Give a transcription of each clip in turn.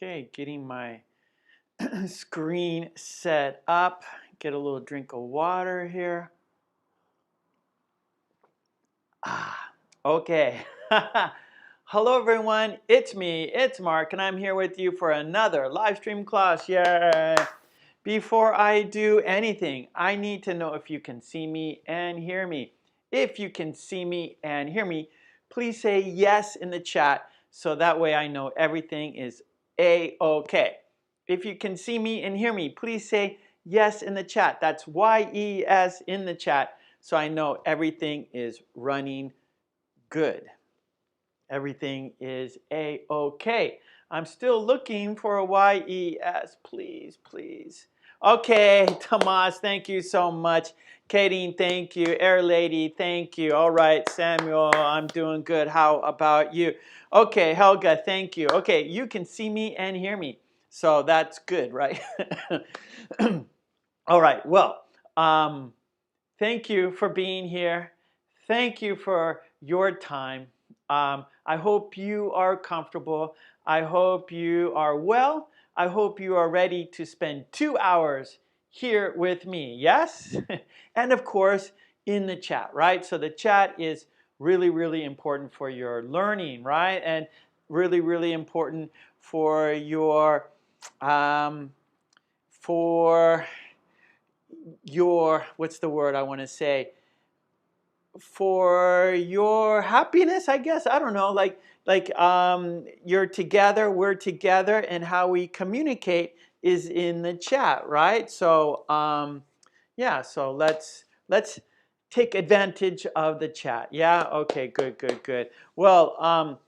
Okay, getting my screen set up. Get a little drink of water here. Okay. Hello everyone, it's me, it's Mark, and I'm here with you for another live stream class. Yay! Before I do anything, I need to know if you can see me and hear me. If you can see me and hear me, please say yes in the chat so that way I know everything is A-OK. If you can see me and hear me, please say yes in the chat. That's Y-E-S in the chat so I know everything is running good. Everything is A-OK. I'm still looking for a Y-E-S. Please, please. Okay, Tomas, thank you so much. Katie, thank you. Air Lady, thank you. All right, Samuel, I'm doing good. How about you? Okay, Helga, thank you. Okay, you can see me and hear me. So that's good, right? All right, well, thank you for being here. Thank you for your time. I hope you are comfortable. I hope you are well. I hope you are ready to spend 2 hours here with me, yes? And of course, in the chat, right? So the chat is really, really important for your learning, right? And really, really important for your, what's the word I want to say? For your happiness, I guess. I don't know, like you're together, we're together, and how we communicate is in the chat, right? So yeah, so let's take advantage of the chat. Yeah, okay, good, good, good. Well,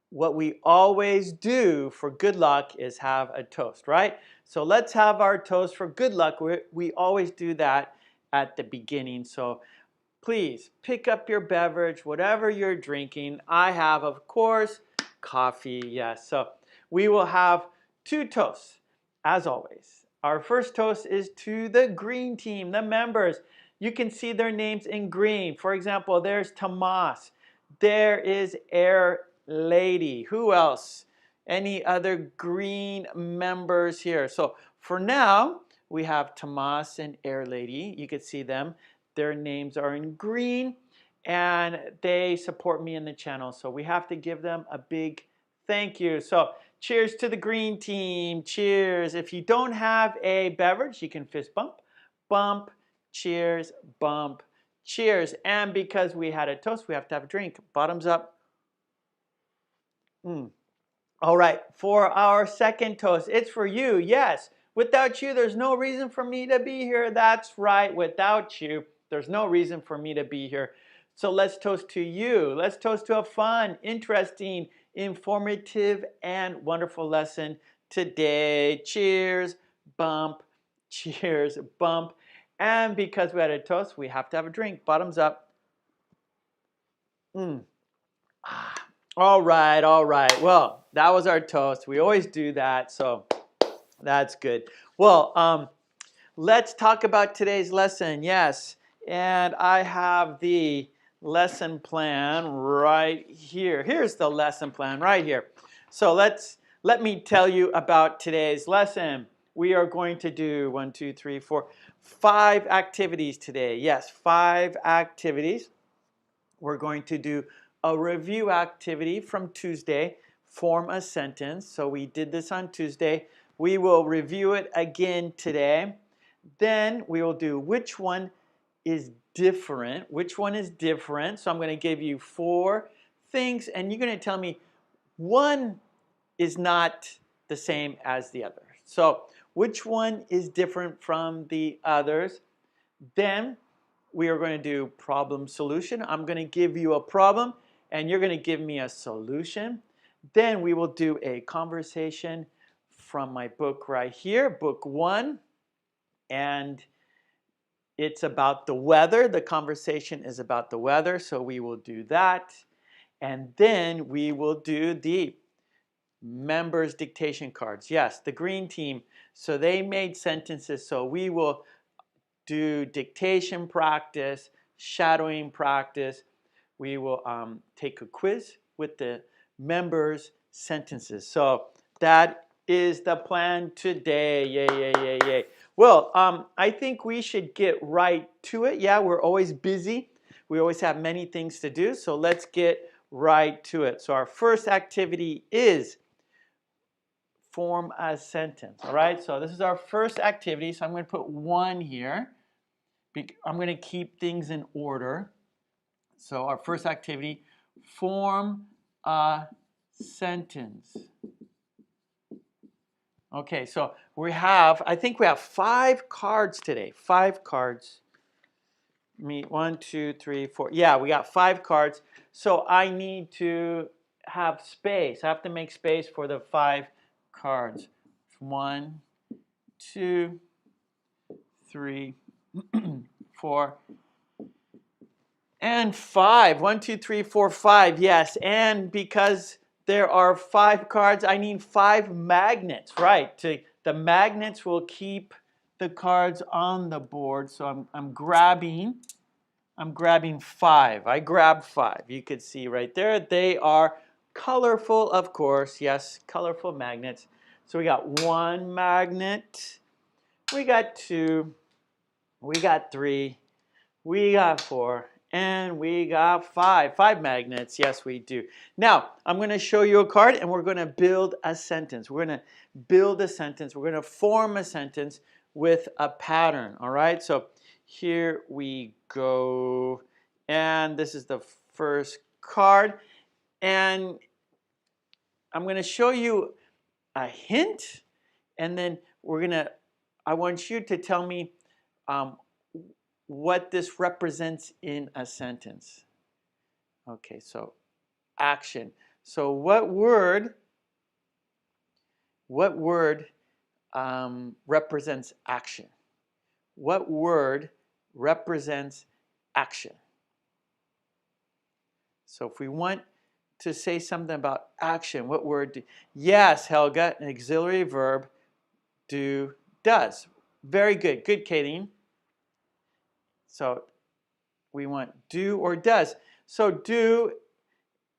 what we always do for good luck is have a toast, right? So let's have our toast for good luck. We always do that at the beginning. So please pick up your beverage, whatever you're drinking. I have, of course, coffee. Yes, so we will have 2 toasts, as always. Our first toast is to the green team, the members. You can see their names in green. For example, there's Tomas. There is Air Lady. Who else? Any other green members here? So for now, we have Tomas and Air Lady. You can see them. Their names are in green and they support me in the channel. So we have to give them a big thank you. So cheers to the green team. Cheers. If you don't have a beverage, you can fist bump, bump, cheers, bump, cheers. And because we had a toast, we have to have a drink. Bottoms up. All right, for our second toast, it's for you. Yes, without you, there's no reason for me to be here. That's right, without you, there's no reason for me to be here. So let's toast to you. Let's toast to a fun, interesting, informative, and wonderful lesson today. Cheers, bump, cheers, bump. And because we had a toast, we have to have a drink. Bottoms up. All right, all right. Well, that was our toast. We always do that, so that's good. Well, let's talk about today's lesson. Yes, and I have the lesson plan right here. Here's the lesson plan right here. So let me tell you about today's lesson. We are going to do 1, 2, 3, 4, 5 activities today. Yes, 5 activities. We're going to do a review activity from Tuesday, form a sentence. So we did this on Tuesday. We will review it again today. Then we will do which one is different. Which one is different? So I'm going to give you 4 things, and you're going to tell me one is not the same as the other. So which one is different from the others? Then we are going to do problem solution. I'm going to give you a problem and you're going to give me a solution. Then we will do a conversation from my book right here, book 1. And it's about the weather. The conversation is about the weather, so we will do that. And then we will do the members dictation cards. Yes, the green team. So they made sentences, so we will do dictation practice, shadowing practice. We will take a quiz with the members' sentences. So that is the plan today? Yay, yay, yay, yay. Well, I think we should get right to it. Yeah, we're always busy. We always have many things to do, so let's get right to it. So our first activity is form a sentence, all right? So this is our first activity, so I'm going to put 1 here. I'm going to keep things in order. So our first activity, form a sentence. Okay, so I think we have 5 cards today. 5 cards. 1, 2, 3, 4. Yeah, we got 5 cards. So I need to have space. I have to make space for the 5 cards. 1, 2, 3, 4, and 5. 1, 2, 3, 4, 5. Yes, and because there are 5 cards, I need 5 magnets, right? The magnets will keep the cards on the board. So I'm grabbing 5. I grabbed 5. You could see right there. They are colorful, of course. Yes, colorful magnets. So we got 1 magnet. We got 2. We got 3. We got 4. And we got 5. 5 magnets. Yes, we do. Now, I'm going to show you a card, and we're going to build a sentence. We're going to build a sentence. We're going to form a sentence with a pattern. All right? So here we go. And this is the first card. And I'm going to show you a hint. And then I want you to tell me what this represents in a sentence. Okay, so action. So what word represents action? What word represents action? So if we want to say something about action, what word yes, Helga, an auxiliary verb, do, does. Very good. Good, Katie. So we want do or does. So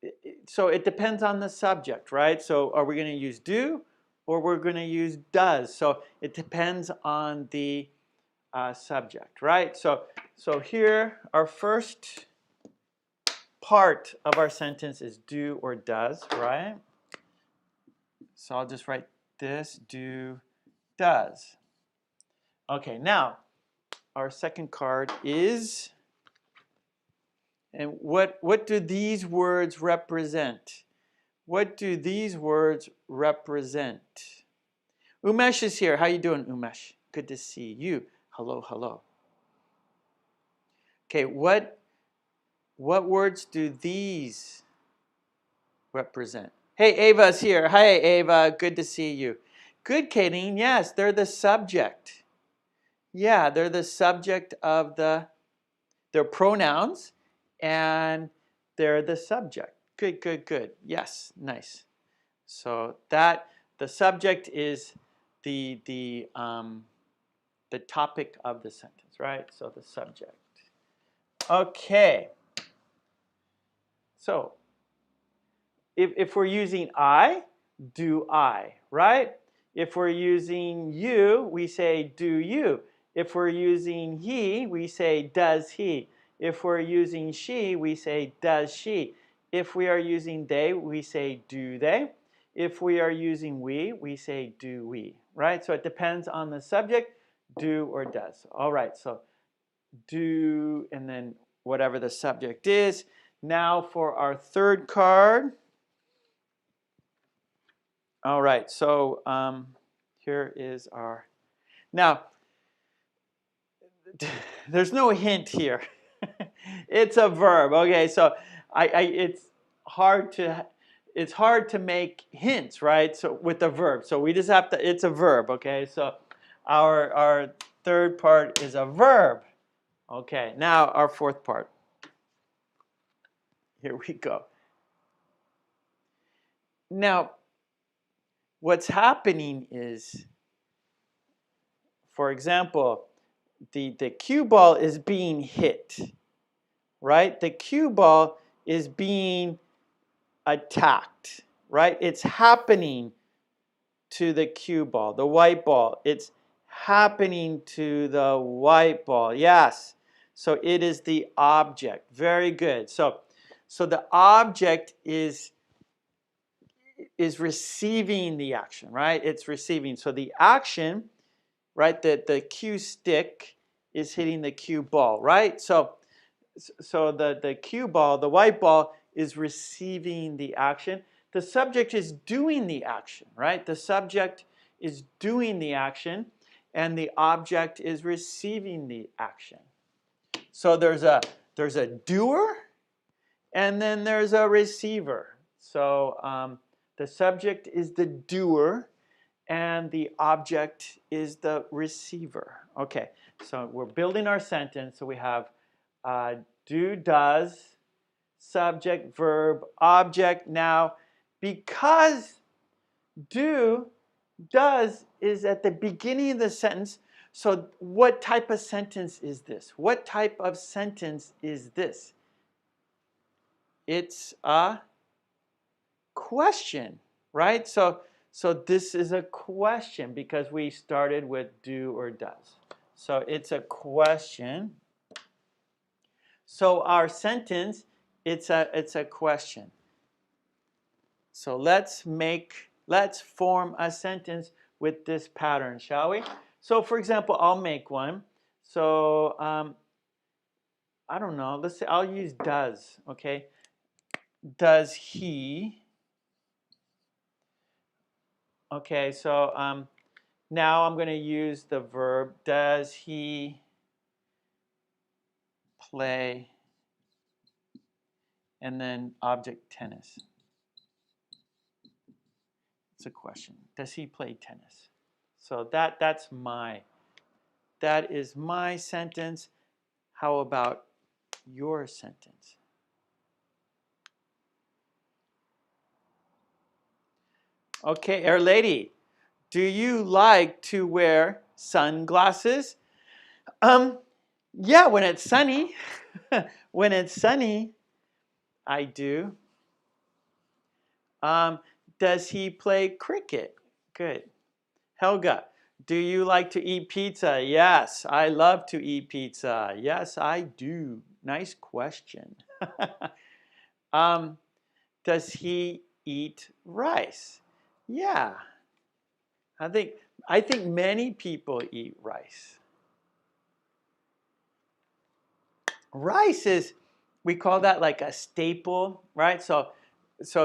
it depends on the subject, right? So are we going to use do or we're going to use does? So it depends on the subject, right? So here, our first part of our sentence is do or does, right? So I'll just write this, do, does. Okay, now our second card is, and what do these words represent? What do these words represent? Umesh is here. How you doing, Umesh? Good to see you. Hello, hello. Okay, what words do these represent? Hey, Ava's here. Hi, Ava. Good to see you. Good, Kadeen. Yes, they're the subject. Yeah, they're the subject of they're pronouns, and they're the subject. Good, good, good. Yes, nice. So the subject is the topic of the sentence, right? So the subject. Okay. So if we're using I, do I, right? If we're using you, we say do you. If we're using he, we say does he. If we're using she, we say does she. If we are using they, we say do they. If we are using we say do we, right? So it depends on the subject, do or does. All right, so do and then whatever the subject is. Now for our third card. All right, so here is our, now, there's no hint here. It's a verb. Okay, so it's hard to make hints, right? So with the verb, so we just have to. It's a verb. Okay, so our third part is a verb. Okay, now our fourth part. Here we go. Now, what's happening is, for example, the cue ball is being hit, right? The cue ball is being attacked, right? It's happening to the cue ball, the white ball. It's happening to the white ball. Yes. So it is the object. Very good. So the object is receiving the action, right? It's receiving. So the action, right, the cue stick is hitting the cue ball, right? So the cue ball, the white ball, is receiving the action. The subject is doing the action, right? The subject is doing the action, and the object is receiving the action. So there's a doer, and then there's a receiver. So the subject is the doer, and the object is the receiver. Okay, so we're building our sentence. So we have do, does, subject, verb, object. Now, because do, does is at the beginning of the sentence, so what type of sentence is this? What type of sentence is this? It's a question, right? So this is a question because we started with do or does. So it's a question. So our sentence, it's a question. So let's form a sentence with this pattern, shall we? So for example, I'll make one. So I don't know. Let's say I'll use does. Okay. Does he? Okay. So now I'm going to use the verb. Does he play? And then object tennis. It's a question. Does he play tennis? So that is my sentence. How about your sentence? Okay, Air Lady, do you like to wear sunglasses? Yeah, when it's sunny. When it's sunny, I do. Does he play cricket? Good. Helga, do you like to eat pizza? Yes, I love to eat pizza. Yes, I do. Nice question. Does he eat rice? Yeah. I think many people eat rice. Rice is, we call that like a staple, right? So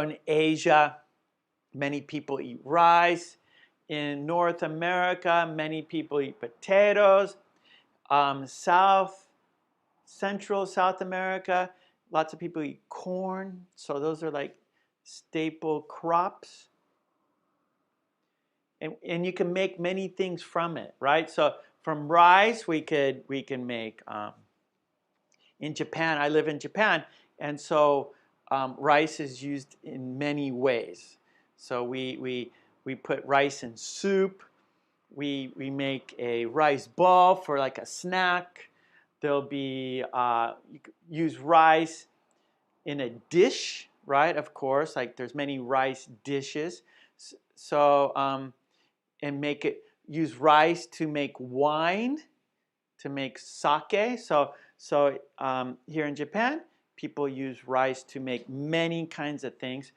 in Asia, many people eat rice. In North America, many people eat potatoes. Central South America, lots of people eat corn. So those are like staple crops. And you can make many things from it, right? So from rice, we can make. In Japan, I live in Japan, and so rice is used in many ways. So we put rice in soup. We make a rice ball for like a snack. There'll be you use rice in a dish, right? Of course, like there's many rice dishes. So and use rice to make wine, to make sake. So here in Japan, people use rice to make many kinds of things.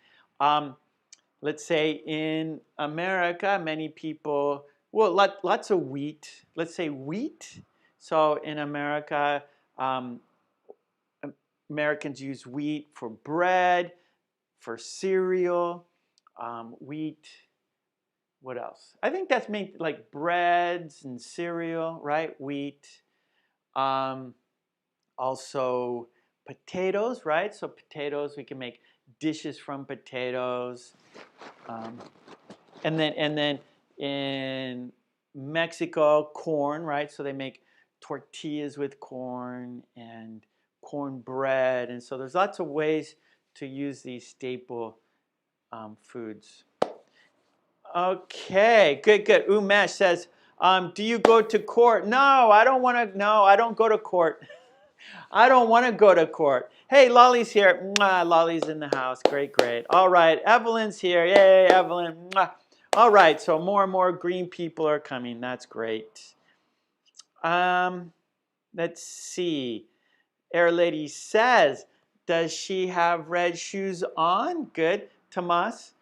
Let's say in America, many people, well, lots of wheat. Let's say wheat. So in America, Americans use wheat for bread, for cereal, wheat. What else? I think that's made like breads and cereal, right? Wheat. Also potatoes, right? So potatoes, we can make dishes from potatoes. And then in Mexico, corn, right? So they make tortillas with corn and cornbread. And so there's lots of ways to use these staple foods. Okay, good. Umesh says, do you go to court? No, I don't go to court. I don't want to go to court. Hey, Lolly's here. Mwah, Lolly's in the house. Great. All right, Evelyn's here. Yay, Evelyn. Mwah. All right, so more and more green people are coming. That's great. Let's see. Air Lady says, does she have red shoes on? Good. Tomas,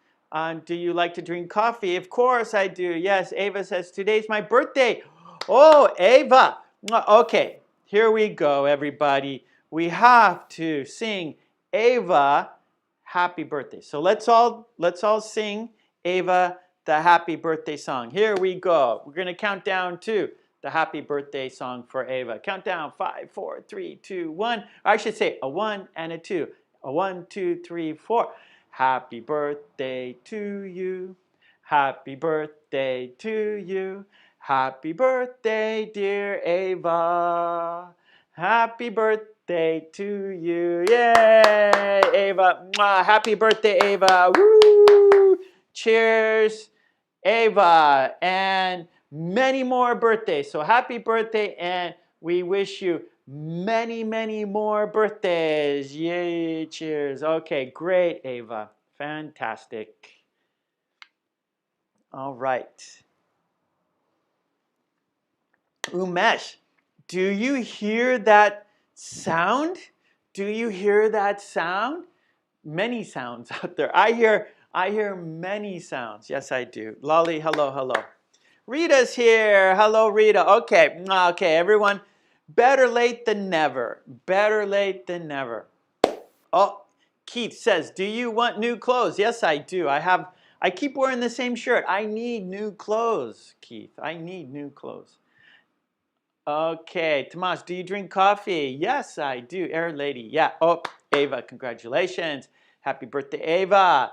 do you like to drink coffee? Of course I do. Yes, Ava says, today's my birthday. Oh, Ava. Okay, here we go, everybody. We have to sing Ava happy birthday. So let's all sing Ava the happy birthday song. Here we go. We're going to count down to the happy birthday song for Ava. Countdown, 5, 4, 3, 2, 1. Or I should say a 1 and a 2. A 1, 2, 3, 4. Happy birthday to you. Happy birthday to you. Happy birthday, dear Ava. Happy birthday to you. Yay, Ava. Mwah. Happy birthday, Ava. Woo! Cheers, Ava. And many more birthdays. So happy birthday, and we wish you many, many more birthdays. Yay, cheers. Okay, great, Ava. Fantastic. All right. Umesh, do you hear that sound? Do you hear that sound? Many sounds out there. I hear many sounds. Yes, I do. Lolly, hello, hello. Rita's here. Hello, Rita. Okay, okay, everyone. Better late than never. Better late than never. Oh, Keith says, do you want new clothes? Yes, I do. I keep wearing the same shirt. I need new clothes, Keith. I need new clothes. Okay, Tomas, do you drink coffee? Yes, I do. Air Lady, yeah. Oh, Ava, congratulations. Happy birthday, Ava.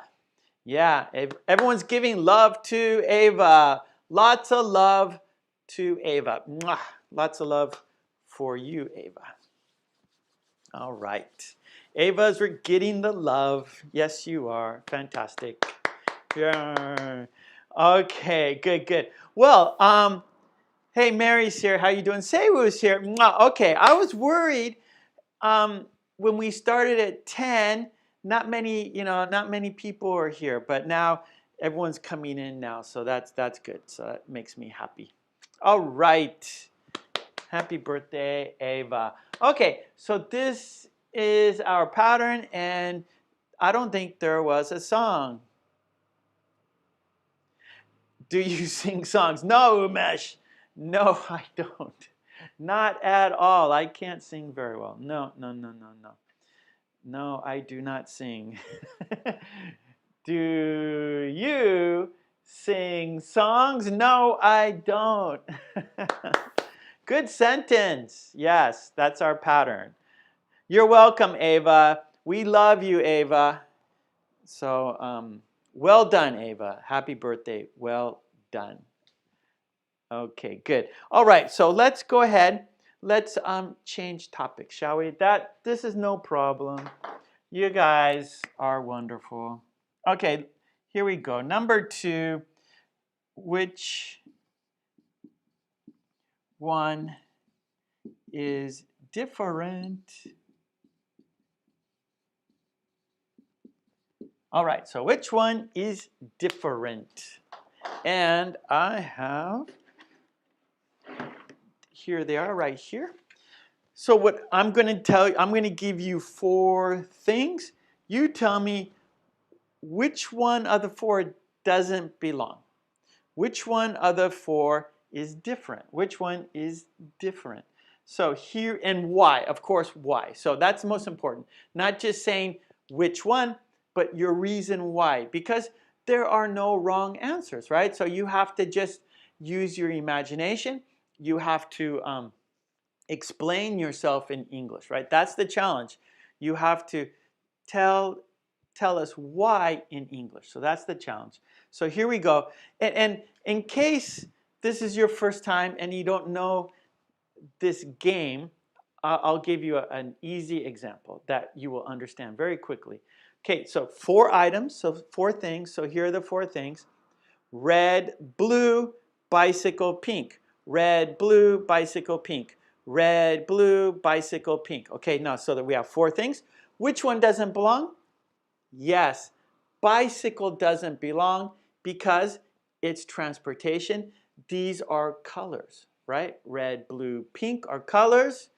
Yeah, everyone's giving love to Ava. Lots of love to Ava. Mwah. Lots of love for you, Ava. All right. Ava's, we're getting the love. Yes, you are. Fantastic. Yeah. Okay, good, good. Well, hey, Mary's here. How you doing? Seiwu's here. Mwah. Okay, I was worried when we started at 10, not many people are here, but now everyone's coming in now, so that's good. So that makes me happy. All right. Happy birthday, Ava. Okay, so this is our pattern, and I don't think there was a song. Do you sing songs? No, Umesh. No, I don't. Not at all. I can't sing very well. No, no, no, no, no. No, I do not sing. Do you sing songs? No, I don't. Good sentence. Yes, that's our pattern. You're welcome, Ava. We love you, Ava. So, well done, Ava. Happy birthday. Well done. Okay, good. All right, so let's go ahead. Let's change topics, shall we? This is no problem. You guys are wonderful. Okay, here we go. Number 2, which one is different? All right, so which one is different? And I have, here they are right here. So what I'm going to tell you, I'm going to give you 4 things. You tell me which one of the 4 doesn't belong. Which one of the 4 is different? Which one is different? So here, and why, of course, why. So that's most important. Not just saying which one, but your reason why. Because there are no wrong answers, right? So you have to just use your imagination. You have to explain yourself in English, right? That's the challenge. You have to tell us why in English. So that's the challenge. So here we go. And in case this is your first time and you don't know this game, I'll give you an easy example that you will understand very quickly. Okay, so 4 items, so 4 things. So here are the 4 things. Red, blue, bicycle, pink. Red, blue, bicycle, pink. Red, blue, bicycle, pink. Okay, now so that we have 4 things. Which one doesn't belong? Yes, bicycle doesn't belong because it's transportation. These are colors, right? Red, blue, pink are colors,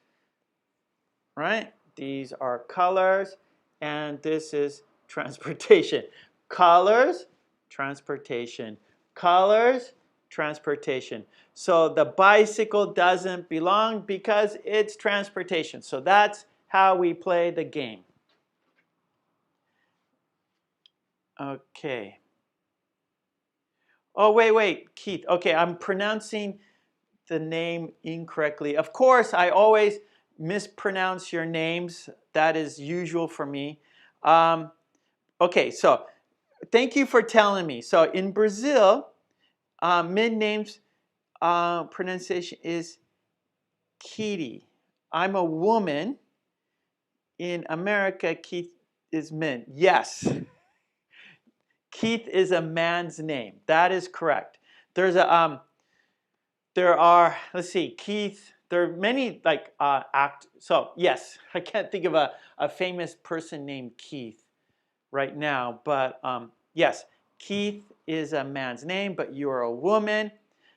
right? These are colors, and this is transportation. Colors, transportation. Colors, transportation. So the bicycle doesn't belong because it's transportation. So that's how we play the game. Okay. Oh, wait, Keith. Okay, I'm pronouncing the name incorrectly. Of course, I always mispronounce your names. That is usual for me. Okay, so thank you for telling me. So in Brazil, mid-names pronunciation is Kitty. I'm a woman. In America, Keith is men. Yes, Keith is a man's name. That is correct. There's a there are, let's see, Keith. There are many like So yes, I can't think of a famous person named Keith right now, but yes, Keith is a man's name, but you are a woman,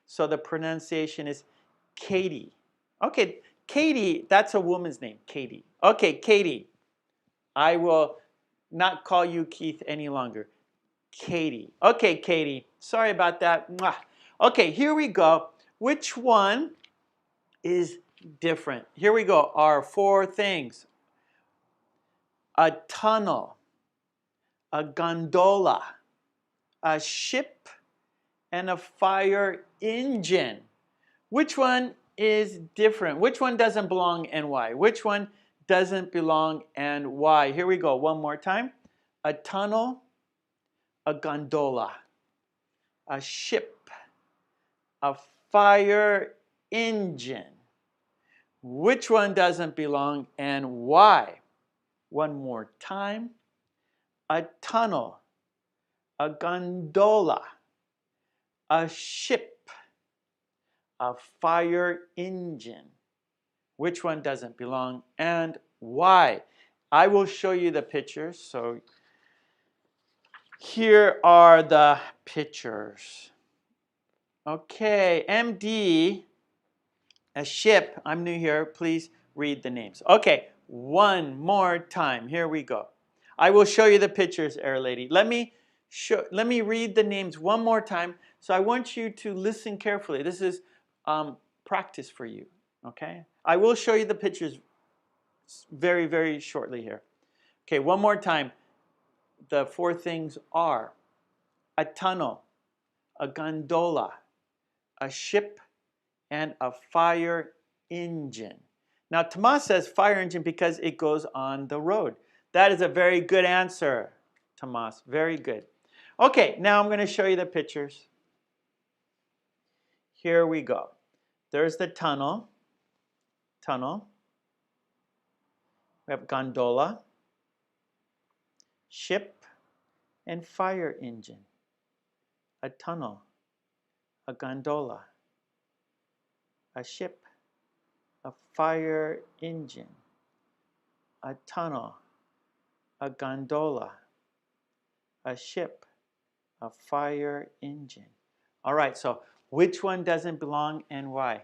so the pronunciation is Katie. Okay, Katie, that's a woman's name, Katie. Okay, Katie, I will not call you Keith any longer. Katie. Okay, Katie, sorry about that. Mwah. Okay, here we go. Which one is different? Here we go. Our four things. A tunnel, a gondola, a ship, and a fire engine. Which one is different? Which one doesn't belong and why? Which one doesn't belong and why? Here we go. One more time. A tunnel, a gondola, a ship, a fire engine. Which one doesn't belong and why? One more time. A tunnel, a gondola, a ship, a fire engine. Which one doesn't belong and why? I will show you the pictures. So here are the pictures. Okay, MD, a ship. I'm new here. Please read the names. Okay, one more time. Here we go. I will show you the pictures, Air Lady. Let me read the names one more time. So I want you to listen carefully. This is practice for you. Okay, I will show you the pictures very, very shortly here. Okay, one more time. The four things are a tunnel, a gondola, a ship, and a fire engine. Now, Tomas says fire engine because it goes on the road. That is a very good answer, Tomas. Very good. Okay, now I'm going to show you the pictures. Here we go. There's the tunnel. We have gondola, ship, and fire engine. A tunnel, a gondola, a ship, a fire engine, a tunnel, a gondola, a ship, a fire engine. All right, so which one doesn't belong and why?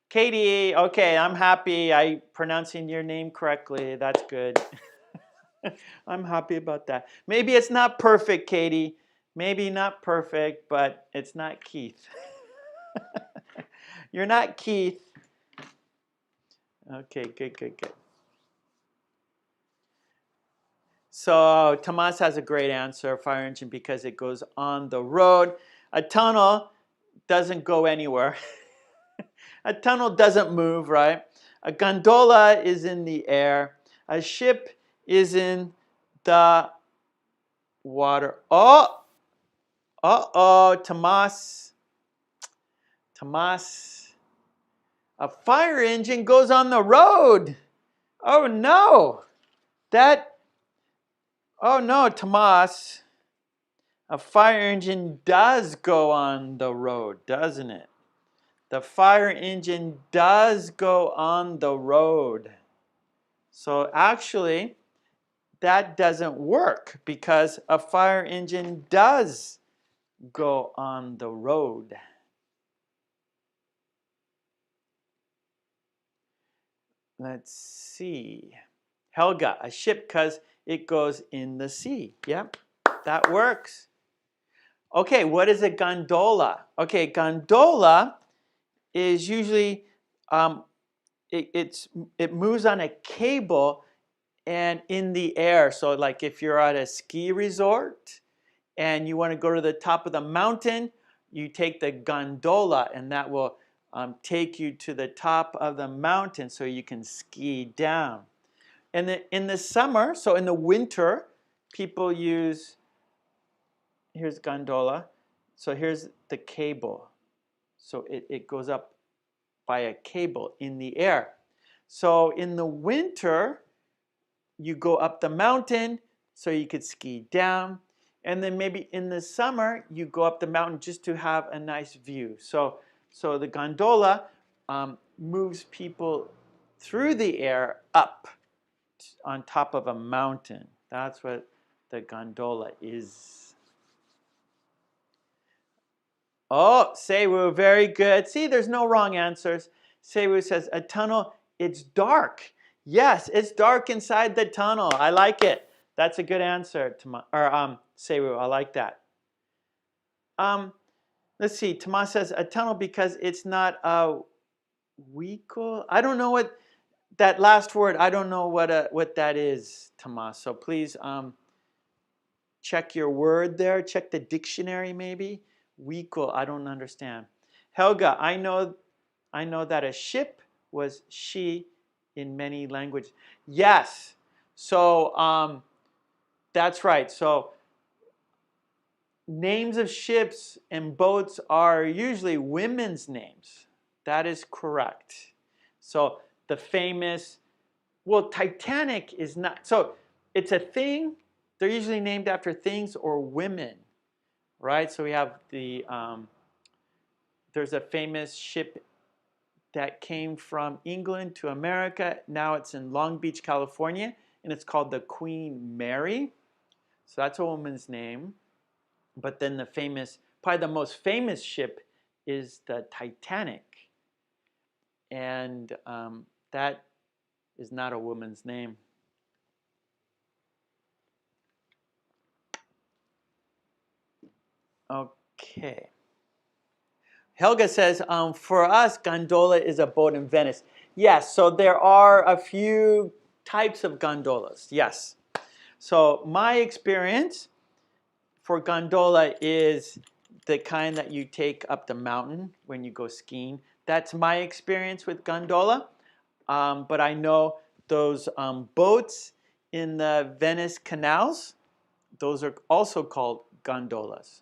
Katie, okay, I'm happy I'm pronouncing your name correctly. That's good. I'm happy about that. Maybe it's not perfect, Katie. Maybe not perfect, but it's not Keith. You're not Keith. Okay, good. So Tomas has a great answer, fire engine, because it goes on the road. A tunnel doesn't go anywhere. A tunnel doesn't move, right? A gondola is in the air. A ship is in the water. Oh, Tomas. A fire engine goes on the road. Oh no. Oh no, Tomas. A fire engine does go on the road, doesn't it? The fire engine does go on the road. So actually, that doesn't work because a fire engine does go on the road? Let's see. Helga, a ship because it goes in the sea. Yep, that works. Okay, what is a gondola? Okay, gondola is usually it moves on a cable and in the air. So like if you're at a ski resort and you want to go to the top of the mountain, you take the gondola and that will take you to the top of the mountain so you can ski down. And in the summer, so in the winter, people use, here's gondola. So here's the cable. So it goes up by a cable in the air. So in the winter, you go up the mountain so you could ski down. And then maybe in the summer, you go up the mountain just to have a nice view. So the gondola moves people through the air up on top of a mountain. That's what the gondola is. Oh, Seiwu, very good. See, there's no wrong answers. Seiwu says, a tunnel, it's dark. Yes, it's dark inside the tunnel. I like it. That's a good answer, Seiwu, I like that. Let's see, Tomas says, a tunnel because it's not a weekle. I don't know what that last word, I don't know what that is, Tomas. So please check your word there. Check the dictionary maybe. Weekle, I don't understand. Helga, I know that a ship was she in many languages. Yes. So that's right. So names of ships and boats are usually women's names. That is correct. So the famous, well, Titanic is not, so it's a thing. They're usually named after things or women, right? So we have there's a famous ship that came from England to America. Now it's in Long Beach, California, and it's called the Queen Mary. So that's a woman's name. But then probably the most famous ship is the Titanic. And that is not a woman's name. Okay. Helga says, for us, gondola is a boat in Venice. Yes, so there are a few types of gondolas, yes. So my experience for gondola is the kind that you take up the mountain when you go skiing. That's my experience with gondola. But I know those boats in the Venice canals, those are also called gondolas.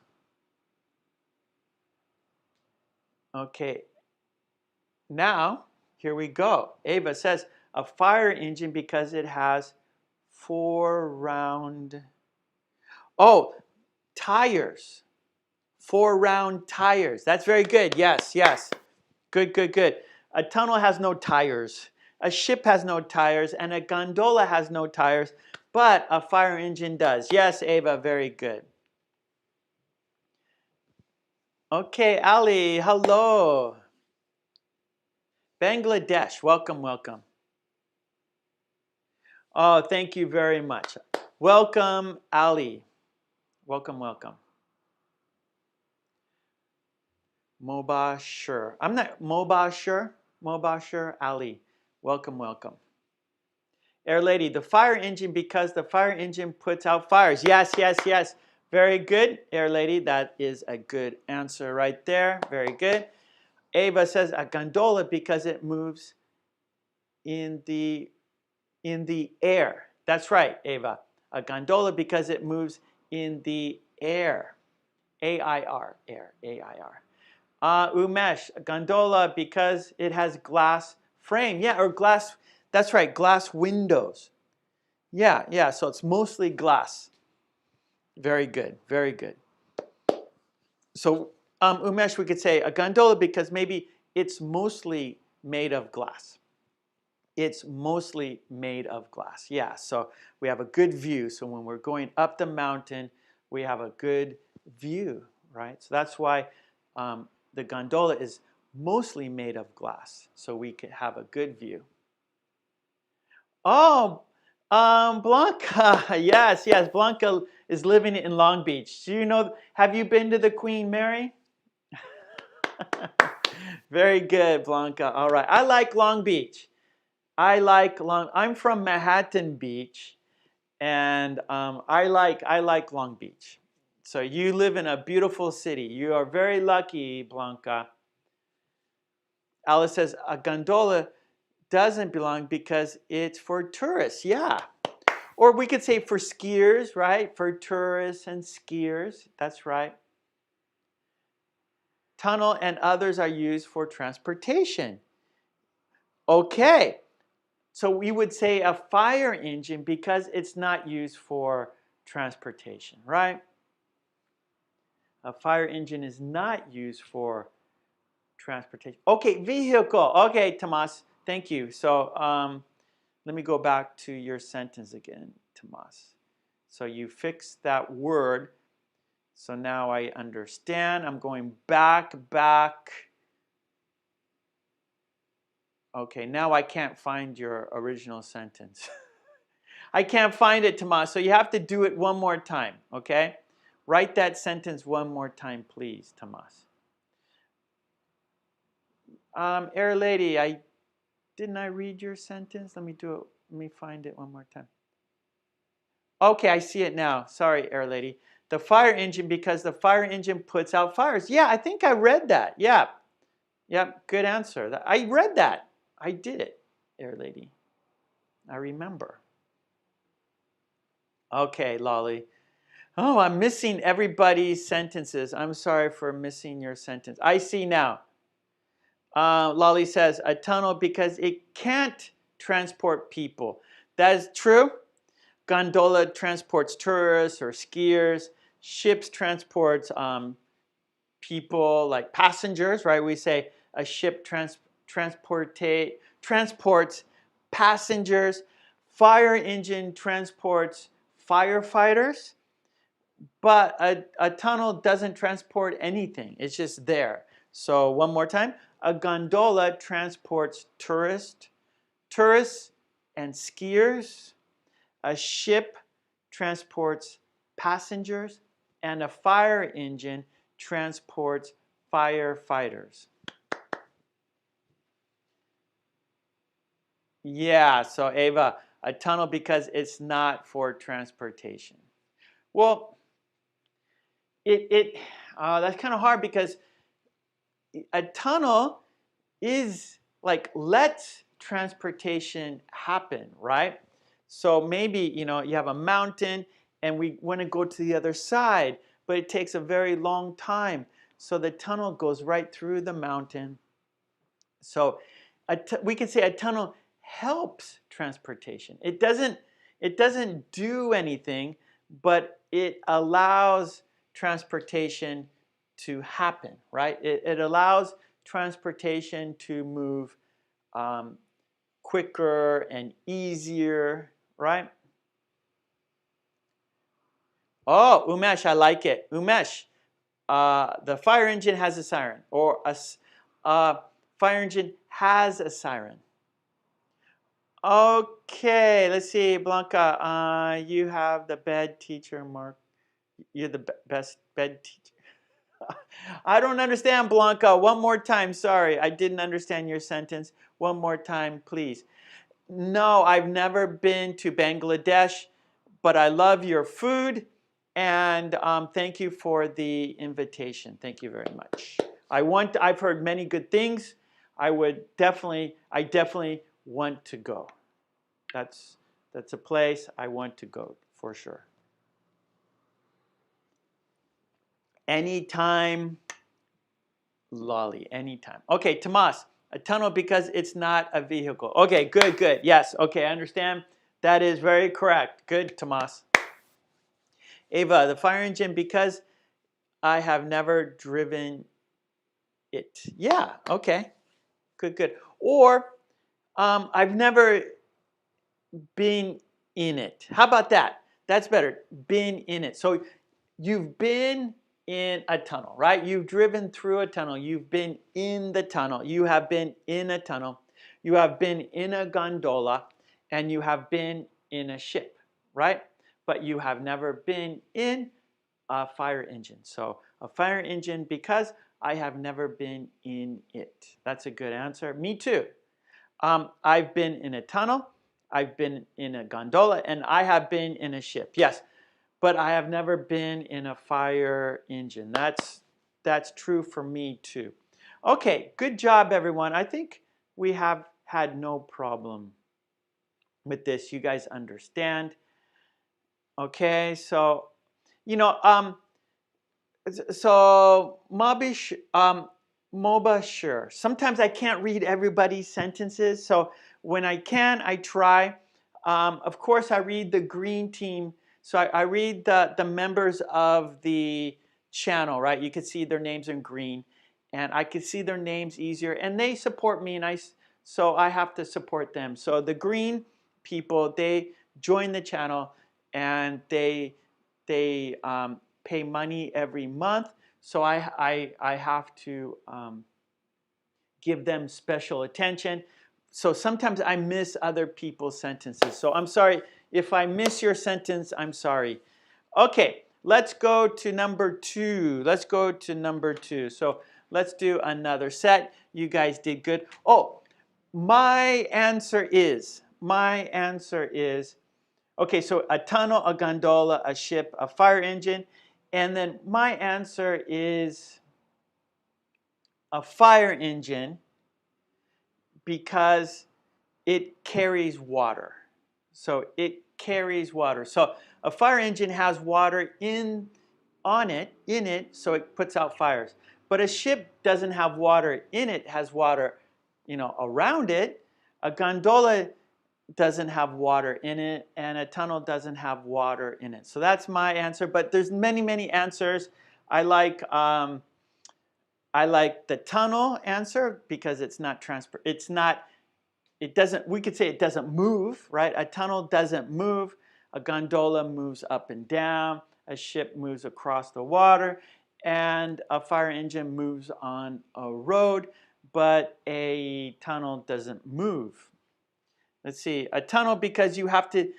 Okay, now here we go. Ava says a fire engine because it has 4 round, tires. 4 round tires. That's very good. Yes, yes. Good, good, good. A tunnel has no tires. A ship has no tires, and a gondola has no tires, but a fire engine does. Yes, Ava, very good. Okay, Ali, hello. Bangladesh, welcome, welcome. Oh, thank you very much. Welcome, Ali. Welcome, welcome. Mobashir. I'm not Mobashir. Mobashir, Ali. Welcome, welcome. Air Lady, the fire engine because the fire engine puts out fires. Yes, yes, yes. Very good, Air Lady. That is a good answer right there. Very good. Ava says a gondola because it moves in the air. That's right, Ava. A gondola because it moves in the air. A-I-R, air, A-I-R. Umesh, a gondola because it has glass frame. Yeah, or glass, that's right, glass windows. Yeah, yeah, so it's mostly glass. Very good, very good. So Umesh, we could say a gondola because maybe it's mostly made of glass. It's mostly made of glass. Yeah, so we have a good view. So when we're going up the mountain, we have a good view. right? So that's why the gondola is mostly made of glass, so we can have a good view. Oh, Blanca, yes, yes, Blanca is living in Long Beach. Do you know, have you been to the Queen Mary? Very good, Blanca. All right, I like Long Beach. I'm from Manhattan Beach, and I like Long Beach. So you live in a beautiful city. You are very lucky, Blanca. Alice says a gondola doesn't belong because it's for tourists. Yeah. Or we could say for skiers, right? For tourists and skiers. That's right. Tunnel and others are used for transportation. Okay. So we would say a fire engine because it's not used for transportation, right? A fire engine is not used for transportation. Okay, vehicle. Okay, Tomas, thank you. So let me go back to your sentence again, Tomas. So you fixed that word. So now I understand. I'm going back. Okay, now I can't find your original sentence. I can't find it, Tomas, so you have to do it one more time, okay? Write that sentence one more time, please, Tomas. Air Lady, didn't I read your sentence? Let me do it. Let me find it one more time. Okay, I see it now. Sorry, Air Lady. The fire engine, because the fire engine puts out fires. Yeah, I think I read that. Yeah. Yep, good answer. I read that. I did it, Air Lady. I remember. Okay, Lolly. Oh, I'm missing everybody's sentences. I'm sorry for missing your sentence. I see now. Lolly says, a tunnel because it can't transport people. That is true. Gondola transports tourists or skiers. Ships transports people like passengers, right? We say a ship transports passengers. Fire engine transports firefighters. But a tunnel doesn't transport anything. It's just there. So one more time. A gondola transports tourists and skiers. A ship transports passengers. And a fire engine transports firefighters. Yeah, so Ava, a tunnel because it's not for transportation. Well, that's kind of hard because a tunnel is like lets transportation happen, right? So maybe, you have a mountain and we want to go to the other side, but it takes a very long time. So the tunnel goes right through the mountain. So we can say a tunnel helps transportation. It doesn't do anything, but it allows transportation to happen, right? It allows transportation to move quicker and easier, right? Oh, Umesh, I like it. Umesh, the fire engine has a siren, or a fire engine has a siren. Okay, let's see, Blanca, you have the bed teacher mark. You're the best bed teacher. I don't understand, Blanca. One more time, sorry. I didn't understand your sentence. One more time, please. No, I've never been to Bangladesh, but I love your food, and thank you for the invitation. Thank you very much. I've heard many good things. I definitely want to go. That's a place I want to go for sure. Anytime, Lolly, anytime. Okay, Tomas, a tunnel because it's not a vehicle. Okay, good. Yes, okay, I understand. That is very correct. Good, Tomas. Ava, the fire engine because I have never driven it. Yeah, okay. Good. Or I've never been in it. How about that? That's better. Been in it. So you've been in a tunnel, right? You've driven through a tunnel. You've been in the tunnel. You have been in a tunnel. You have been in a gondola, and you have been in a ship, right? But you have never been in a fire engine. So a fire engine because I have never been in it. That's a good answer. Me too. I've been in a tunnel, I've been in a gondola, and I have been in a ship. Yes, but I have never been in a fire engine. That's true for me too. Okay, good job everyone. I think we have had no problem with this. You guys understand. Okay, so so Mobashir. Sometimes I can't read everybody's sentences, so when I can, I try. Of course, I read the green team. So I read the members of the channel, right? You can see their names in green, and I can see their names easier, and they support me, and so I have to support them. So the green people, they join the channel, and they pay money every month, so I have to give them special attention. So sometimes I miss other people's sentences. So I'm sorry if I miss your sentence. I'm sorry. Okay, let's go to number 2. Let's go to number 2. So let's do another set. You guys did good. Oh, my answer is. Okay, so a tunnel, a gondola, a ship, a fire engine. And then my answer is a fire engine because it carries water. So it carries water. So a fire engine has water in it, so it puts out fires. But a ship doesn't have water in it, has water, around it. A gondola doesn't have water in it, and a tunnel doesn't have water in it. So that's my answer, but there's many answers. I like the tunnel answer because it's not we could say it doesn't move, right? A tunnel doesn't move. A gondola moves up and down. A ship moves across the water, and a fire engine moves on a road, but a tunnel doesn't move. Let's see, a tunnel because you have to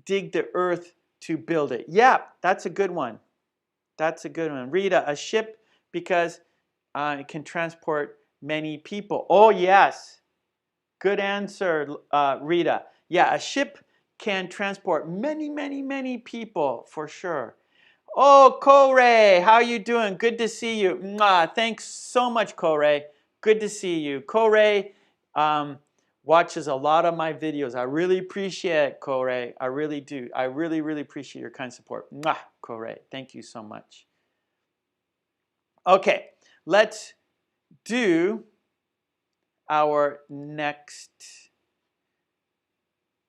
dig the earth to build it. Yeah, that's a good one. That's a good one. Rita, a ship because it can transport many people. Oh, yes. Good answer, Rita. Yeah, a ship can transport many people for sure. Oh, Koray, how are you doing? Good to see you. Mwah. Thanks so much, Koray. Good to see you. Koray watches a lot of my videos. I really appreciate it, Koray. I really do. I really appreciate your kind support. Mwah, Koray. Thank you so much. Okay, let's do our next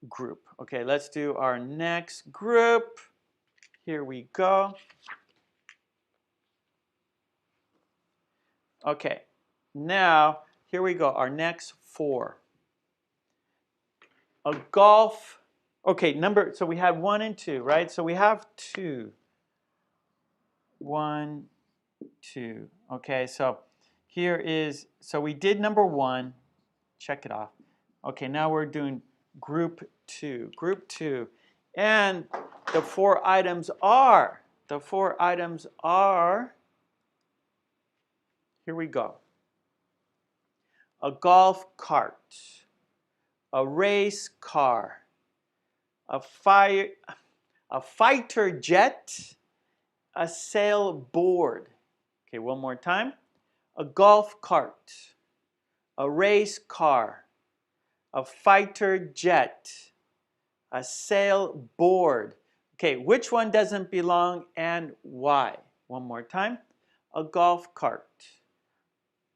group. Okay, let's do our next group. Here we go. Okay, now here we go. Our next 4. A golf. Okay, so we had 1 and 2, right? So we have 2. 1, 2. Okay, so so we did number 1. Check it off. Okay, now we're doing group 2. Group 2. And the 4 items are, here we go. A golf cart, a race car, a fighter jet, a sailboard. Okay, one more time. A golf cart, a race car, a fighter jet, a sailboard. Okay, which one doesn't belong and why? One more time. A golf cart,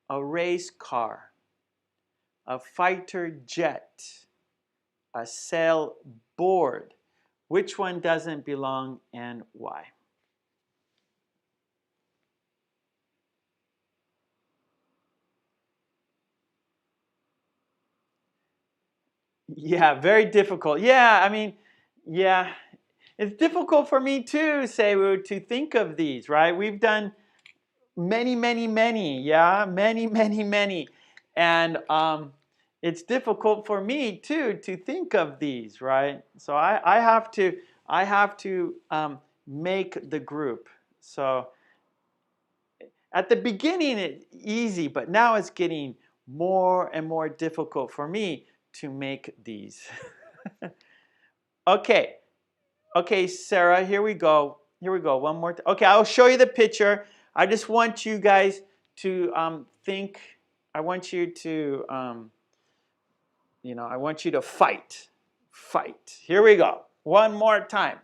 a race car, a fighter jet, a sailboard. Which one doesn't belong and why? Yeah, very difficult. Yeah, I mean, yeah, it's difficult for me too, Sewu, to think of these, right? We've done many, many, many. Yeah, many, many, many. And it's difficult for me too to think of these, right? So I have to make the group. So at the beginning it's easy, but now it's getting more and more difficult for me to make these. Okay. Okay, Sarah, here we go. Here we go. One more. Okay, I'll show you the picture. I just want you guys to think. I want you to, I want you to fight. Fight. Here we go. One more time.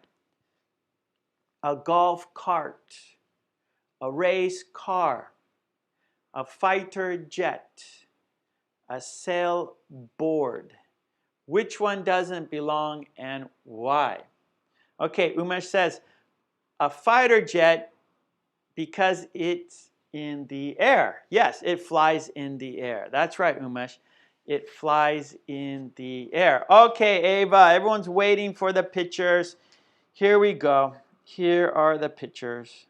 A golf cart, a race car, a fighter jet, a sailboard. Which one doesn't belong and why? Okay, Umesh says, a fighter jet because it's in the air. Yes, it flies in the air. That's right, Umesh. It flies in the air. Okay, Ava, everyone's waiting for the pictures. Here we go. Here are the pictures.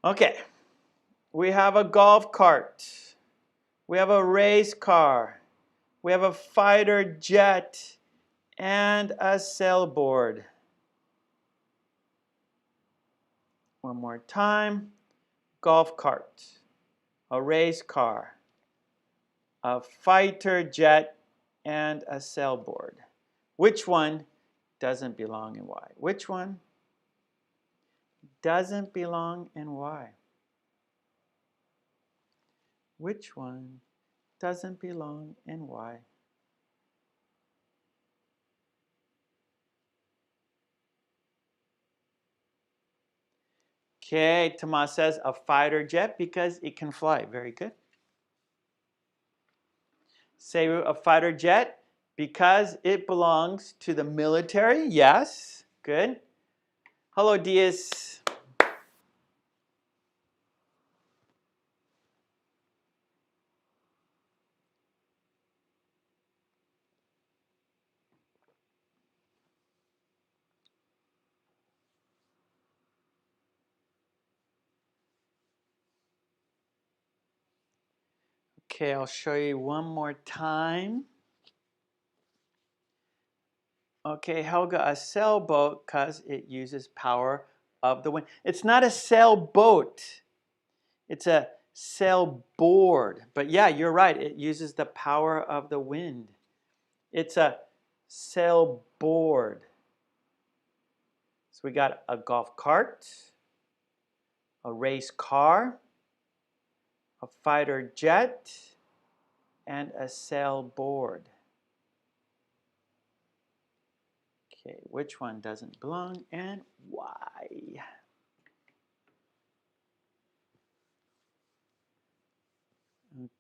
Okay, we have a golf cart. We have a race car. We have a fighter jet and a sailboard. One more time. Golf cart, a race car, a fighter jet, and a sailboard. Which one doesn't belong and why? Which one doesn't belong and why? Which one doesn't belong and why? Okay, Tomas says a fighter jet because it can fly. Very good. Say a fighter jet because it belongs to the military. Yes, good. Hello, Diaz. Okay, I'll show you one more time. Okay, Helga, a sailboat because it uses power of the wind. It's not a sailboat. It's a sailboard. But yeah, you're right. It uses the power of the wind. It's a sailboard. So we got a golf cart, a race car, a fighter jet, and a sailboard. Okay, which one doesn't belong and why?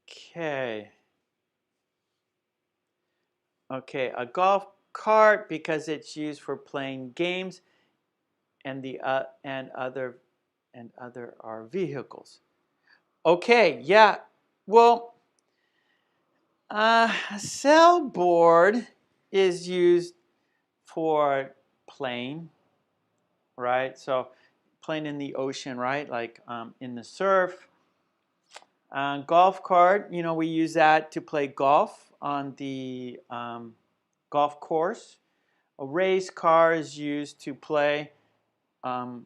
Okay. Okay, a golf cart because it's used for playing games, and other are vehicles. Okay, yeah. Well, a sailboard is used for playing, right? So playing in the ocean, right? Like in the surf. Golf cart, we use that to play golf on the golf course. A race car is used to play on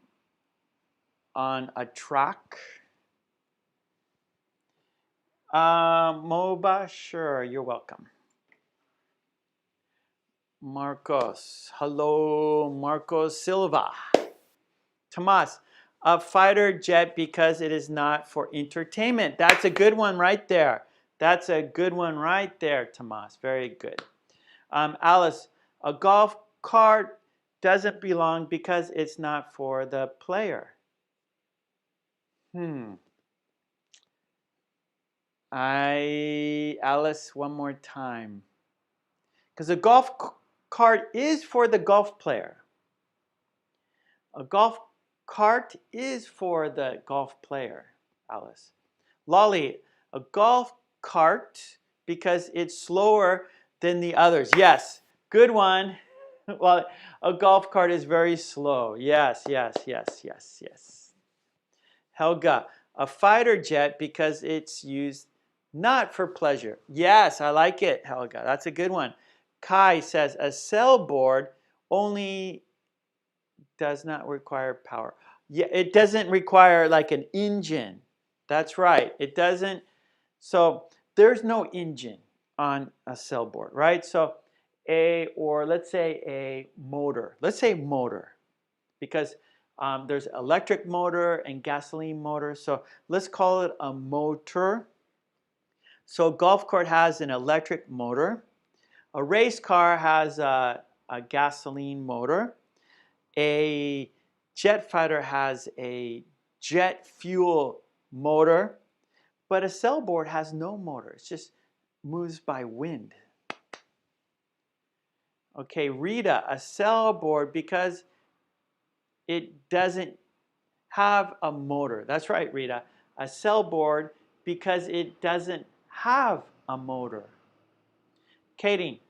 a track. MOBA, sure, you're welcome. Marcos, hello, Marcos Silva. Tomas, a fighter jet because it is not for entertainment. That's a good one right there. That's a good one right there, Tomas. Very good. Alice, a golf cart doesn't belong because it's not for the player. Alice, one more time. Because a golf cart is for the golf player. A golf cart is for the golf player, Alice. Lolly, a golf cart because it's slower than the others. Yes, good one. Well, a golf cart is very slow. Yes, yes, yes, yes, yes. Helga, a fighter jet because it's used not for pleasure. Yes, I like it, Helga. That's a good one. Kai says a sailboard only does not require power. Yeah, it doesn't require like an engine. That's right. It doesn't. So there's no engine on a sailboard, right? So or let's say a motor. Let's say motor because there's electric motor and gasoline motor. So let's call it a motor. So golf cart has an electric motor. A race car has a gasoline motor. A jet fighter has a jet fuel motor, but a sailboard has no motor. It just moves by wind. Okay, Rita, a sailboard because it doesn't have a motor. That's right, Rita. A sailboard because it doesn't have a motor. Katie,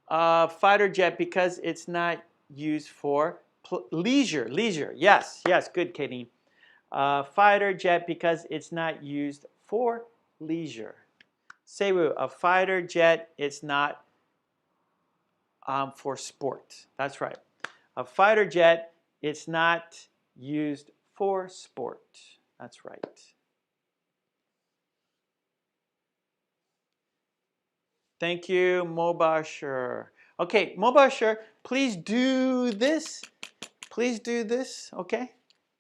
a fighter jet because it's not used for leisure. Leisure, yes, yes, good, Katie. Fighter jet because it's not used for leisure. Seiwu, a fighter jet, it's not for sport. That's right. A fighter jet, it's not used for sport. That's right. Thank you, Mobasher. Okay, Mobasher, please do this. Please do this, okay?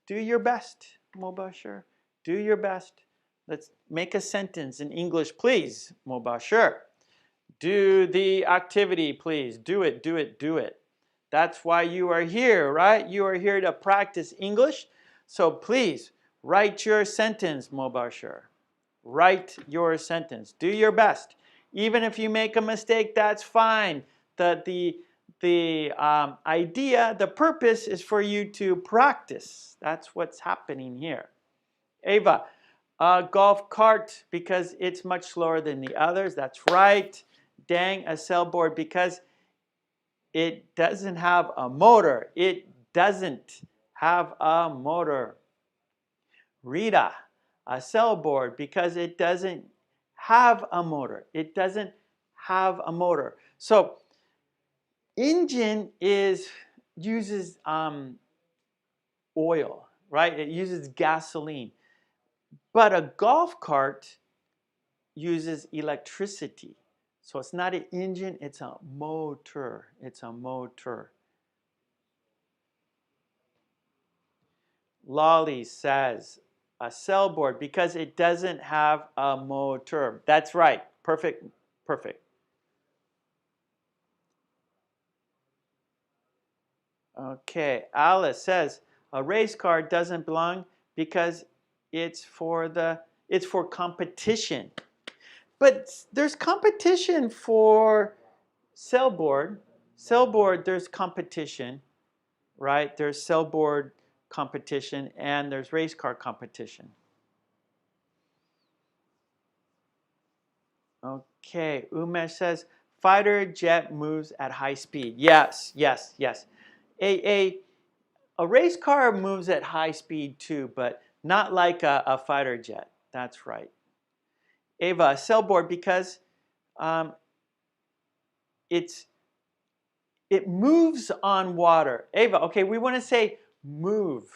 Do your best, Mobasher. Do your best. Let's make a sentence in English, please, Mobasher. Do the activity, please. Do it, do it, do it. That's why you are here, right? You are here to practice English. So please, write your sentence, Mobasher. Write your sentence. Do your best. Even if you make a mistake, that's fine. The idea, the purpose is for you to practice. That's what's happening here. Ava, a golf cart because it's much slower than the others. That's right. Dang, a sailboard because it doesn't have a motor. It doesn't have a motor. Rita, a sailboard because it doesn't have a motor. It doesn't have a motor. So engine uses oil, right? It uses gasoline. But a golf cart uses electricity. So it's not an engine, it's a motor. It's a motor. Lolly says a sailboard because it doesn't have a motor. That's right. Perfect. Perfect. Okay. Alice says a race car doesn't belong because it's for competition. But there's competition for sailboard. Sailboard, there's competition, right? There's sailboard competition and there's race car competition. Okay, Umesh says fighter jet moves at high speed. Yes, yes, yes. A race car moves at high speed too, but not like a fighter jet. That's right. Ava, sailboard because um, it's it moves on water. Ava, okay, we want to say moves.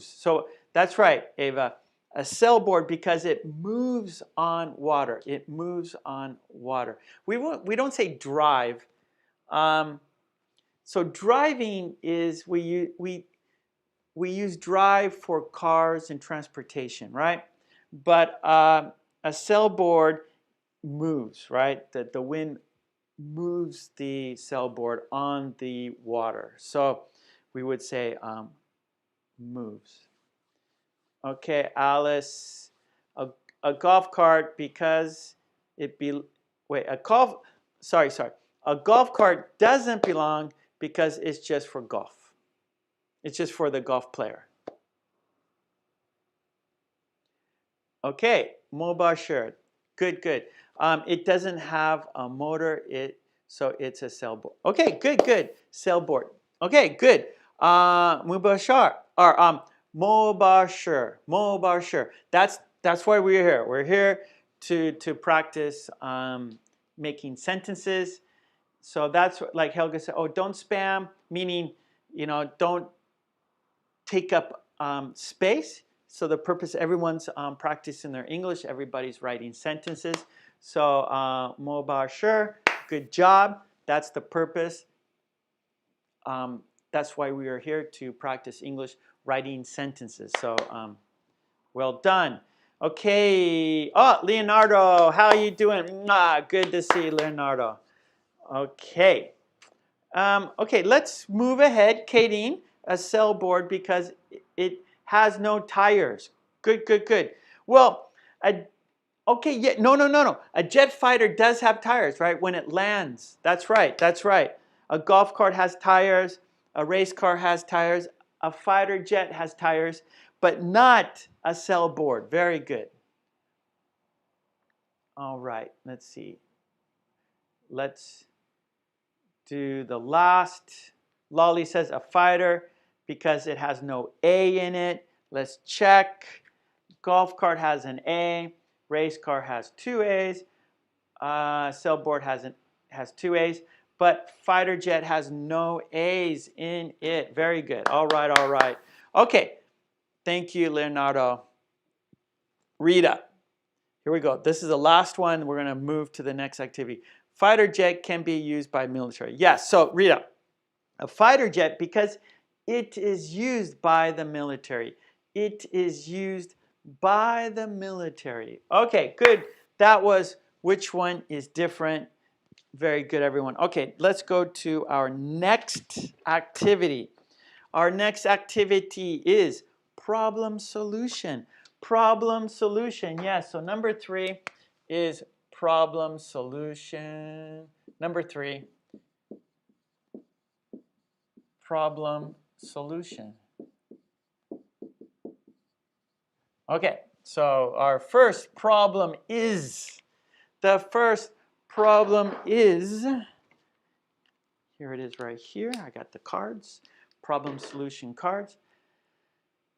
So that's right, Ava. A sailboard because it moves on water. It moves on water. We don't say drive. So driving is we use drive for cars and transportation, right? But a sailboard moves, right? The wind moves the sailboard on the water. So we would say moves. Okay, Alice, a, a golf cart because it be wait a golf sorry a golf cart doesn't belong because it's just for golf. It's just for the golf player. Okay, Mobashir, good. It doesn't have a motor. So it's a sailboat. Okay, good, good. Sailboard. Okay, good. Mubashar or Mobashir. Mobashir. That's why we're here. We're here to practice making sentences. So that's what, like Helga said, oh, don't spam, meaning, don't take up space. So the purpose, everyone's practicing their English. Everybody's writing sentences. So Mobashir, good job. That's the purpose. That's why we are here, to practice English writing sentences. So well done. Okay. Oh, Leonardo, how are you doing? Good to see you, Leonardo. Okay. Okay, let's move ahead. Kadeen, a sailboard because it has no tires. Good, good, good. Well, okay, yeah, no. A jet fighter does have tires, right? When it lands. That's right, that's right. A golf cart has tires. A race car has tires. A fighter jet has tires, but not a sailboard. Very good. All right, let's see. Let's do the last. Lolly says a fighter because it has no A in it. Let's check. Golf cart has an A. Race car has two A's. Sailboard has two A's. But fighter jet has no A's in it. Very good. All right, all right. Okay. Thank you, Leonardo. Rita. Here we go. This is the last one. We're going to move to the next activity. Fighter jet can be used by military. Yes, so Rita, a fighter jet, because it is used by the military. It is used by the military. Okay, good. That was which one is different. Very good, everyone. Okay, let's go to our next activity. Our next activity is problem solution. Problem solution, yes. So number 3 is problem solution. Number 3, problem solution. Okay, so our first problem is, here it is right here. I got the cards, problem solution cards.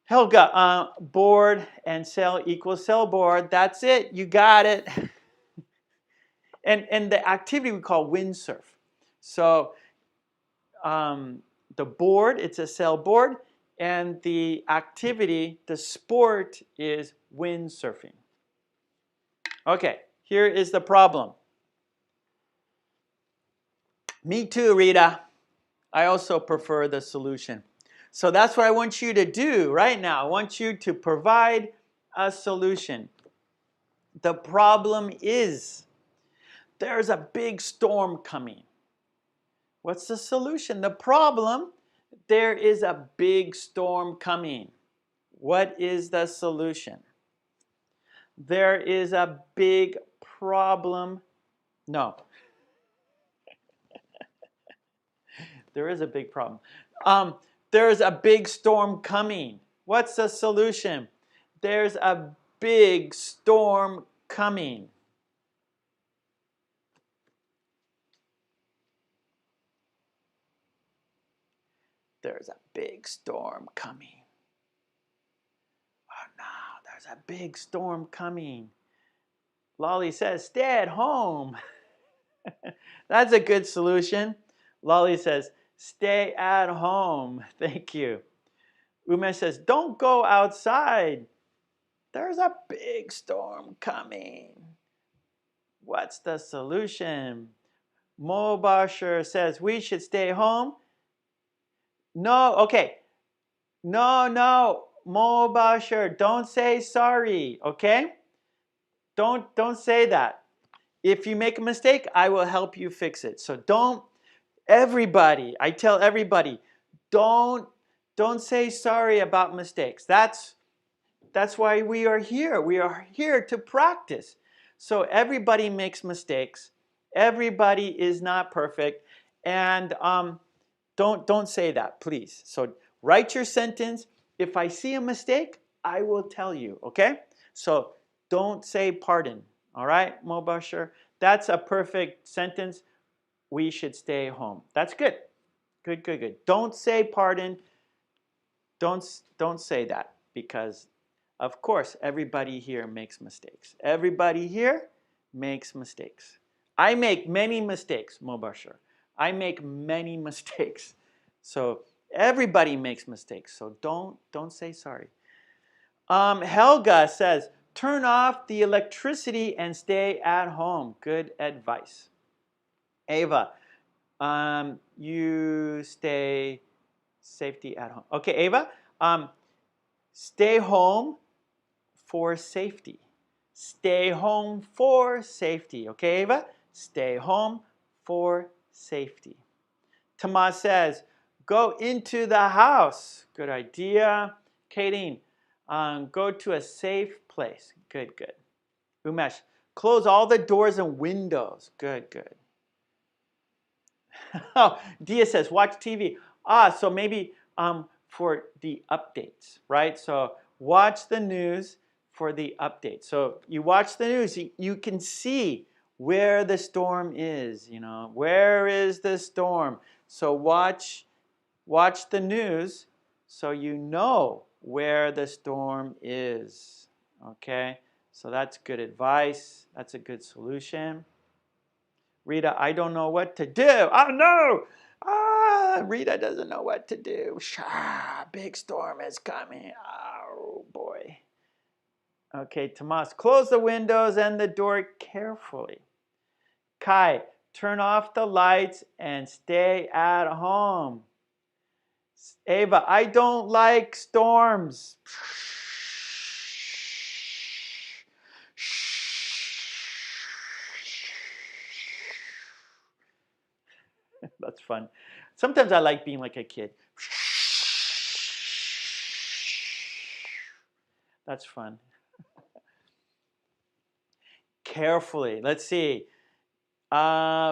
Helga, board and sail equals sailboard. That's it. You got it. And the activity we call windsurf. So the board, it's a sailboard, and the activity, the sport, is windsurfing. Okay, here is the problem. Me too, Rita. I also prefer the solution. So that's what I want you to do right now. I want you to provide a solution. The problem is, there's a big storm coming. What's the solution? The problem, there is a big storm coming. What is the solution? There is a big problem. No. There is a big problem. There's a big storm coming. What's the solution? There's a big storm coming. There's a big storm coming. Oh no, there's a big storm coming. Lolly says, stay at home. That's a good solution. Lolly says, stay at home. Thank you. Umesh says, don't go outside. There's a big storm coming. What's the solution? Mobashir says, we should stay home. No, okay. No, Mobashir, don't say sorry, okay? Don't say that. If you make a mistake, I will help you fix it. So everybody, I tell everybody, don't say sorry about mistakes. That's why we are here. We are here to practice. So everybody makes mistakes. Everybody is not perfect. And don't say that, please. So write your sentence. If I see a mistake, I will tell you, okay? So don't say pardon, all right, Mobashir? That's a perfect sentence. we should stay home. That's good. Good, good, good. Don't say pardon. Don't say that because, of course, everybody here makes mistakes. Everybody here makes mistakes. I make many mistakes, Mobashir. I make many mistakes. So everybody makes mistakes. So don't say sorry. Helga says, turn off the electricity and stay at home. Good advice. Ava, you stay safety at home. Okay, Ava, stay home for safety. Stay home for safety. Okay, Ava? Stay home for safety. Tomas says, go into the house. Good idea. Kadeen, go to a safe place. Good, good. Umesh, close all the doors and windows. Good, good. Oh, Dia says, watch TV. So maybe for the updates, right? So watch the news for the updates. So you watch the news, you can see where the storm is, you know, where is the storm? So watch the news so you know where the storm is, okay? So that's good advice. That's a good solution. Rita, I don't know what to do. Oh no! Rita doesn't know what to do. Big storm is coming. Oh boy. Okay, Tomas, close the windows and the door carefully. Kai, turn off the lights and stay at home. Ava, I don't like storms. That's fun. Sometimes I like being like a kid. That's fun. Carefully. Let's see. Tomas.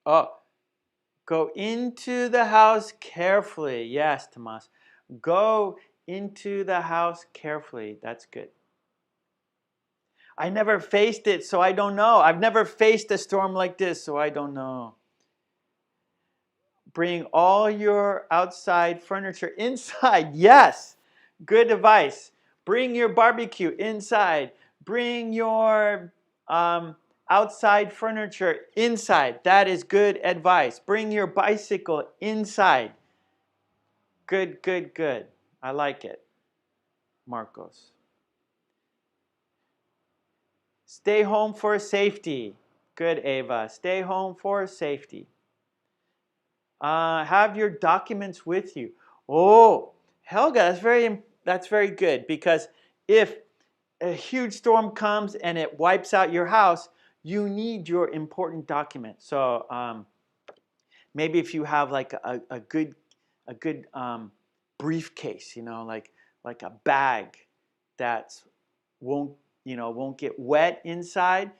Oh, go into the house carefully. Yes, Tomas. Go into the house carefully. That's good. I never faced it, so I don't know. I've never faced a storm like this, so I don't know. Bring all your outside furniture inside. Yes, good advice. Bring your barbecue inside. Bring your outside furniture inside. That is good advice. Bring your bicycle inside. Good, good, good. I like it, Marcos. Stay home for safety. Good, Ava. Stay home for safety. Have your documents with you. Oh, Helga, that's very good because if a huge storm comes and it wipes out your house, you need your important document. So maybe if you have like a good briefcase, you know, like a bag that won't get wet inside,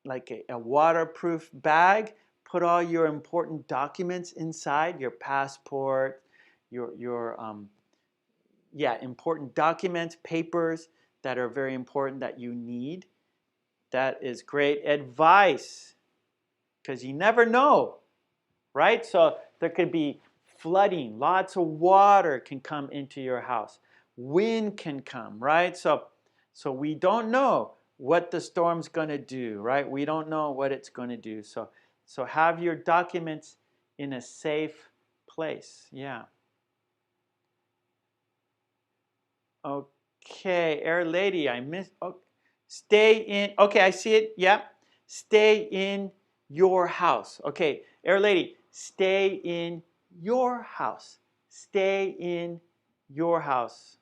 like a waterproof bag. Put all your important documents inside, your passport, your important documents, papers that are very important that you need. That is great advice because you never know, right? So there could be flooding, lots of water can come into your house. Wind can come, right? So we don't know what the storm's going to do, right? We don't know what it's going to do. So have your documents in a safe place. Yeah. Okay, Air Lady, I missed. Oh, stay in. Okay, I see it. Yeah. Stay in your house. Okay, Air Lady, stay in your house. Stay in your house.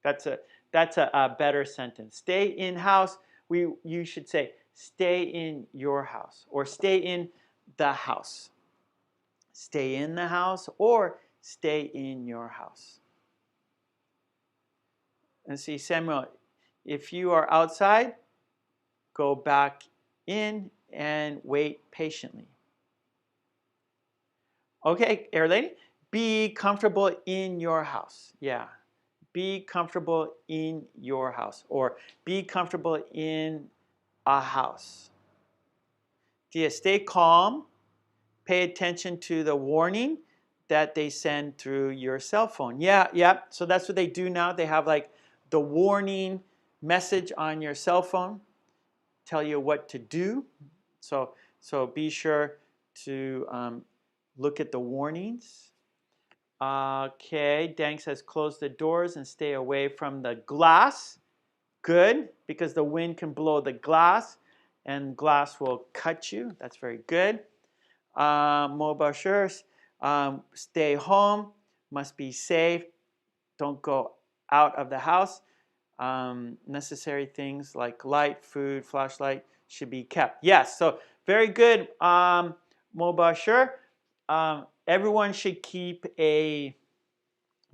That's a better sentence. Stay in house. You should say stay in your house or stay in the house. Stay in the house or stay in your house. And see, Samuel, if you are outside, go back in and wait patiently. Okay, Air Lady, be comfortable in your house. Yeah, be comfortable in your house or be comfortable in a house. Dia, stay calm. Pay attention to the warning that they send through your cell phone. Yeah. So that's what they do now. They have like the warning message on your cell phone, tell you what to do. So be sure to look at the warnings. Okay, Dang says close the doors and stay away from the glass. Good, because the wind can blow the glass and glass will cut you. That's very good. Mobashir, stay home, must be safe, don't go out of the house. Necessary things like light, food, flashlight should be kept. Yes, so very good, Mobashir. Everyone should keep a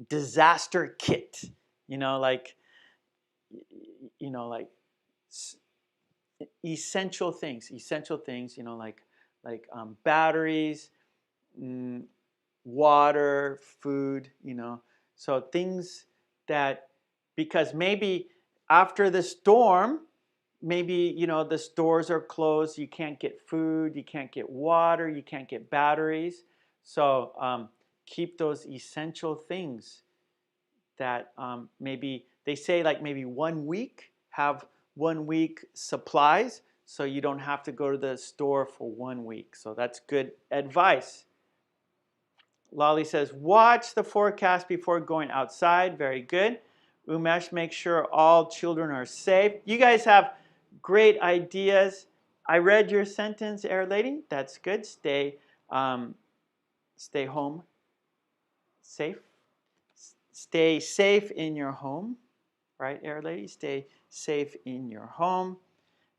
disaster kit, like essential things, like batteries, water, food, so things that, because maybe after the storm, maybe the stores are closed, you can't get food, you can't get water, you can't get batteries. So keep those essential things that maybe they say, like maybe 1 week, have 1 week supplies, so you don't have to go to the store for 1 week. So that's good advice. Lolly says, watch the forecast before going outside. Very good. Umesh, make sure all children are safe. You guys have great ideas. I read your sentence, Air Lady. That's good. Stay home safe. Stay safe in your home. Right, Air Lady? Stay safe in your home.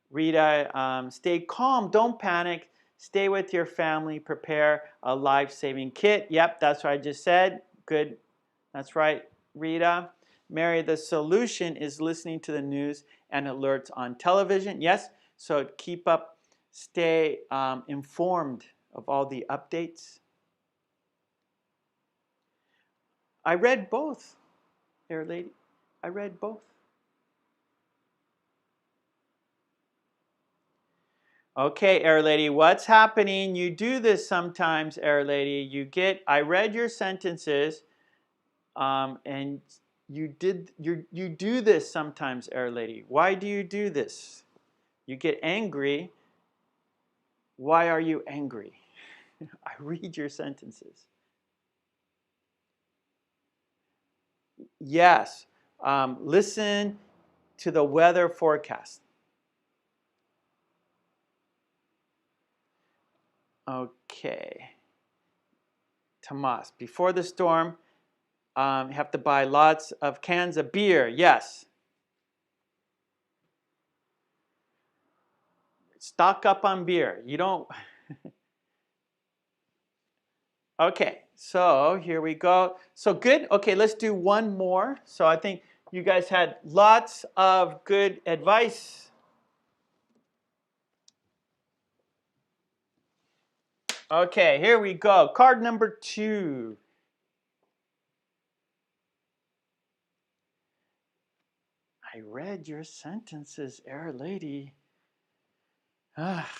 Rita, stay calm. Don't panic. Stay with your family. Prepare a life-saving kit. Yep, that's what I just said. Good. That's right, Rita. Mary, the solution is listening to the news and alerts on television. Yes, so keep up, stay informed of all the updates. I read both, Air Lady. I read both. Okay, Air Lady, what's happening? You do this sometimes, Air Lady. I read your sentences, and you do this sometimes, Air Lady. Why do you do this? You get angry. Why are you angry? I read your sentences. Yes, listen to the weather forecast. Okay. Tomas, before the storm, you have to buy lots of cans of beer. Yes. Stock up on beer. You don't. Okay, so here we go. So good. Okay, let's do one more. So I think you guys had lots of good advice. Okay, here we go. Card number 2. I read your sentences, Air Lady. Ah.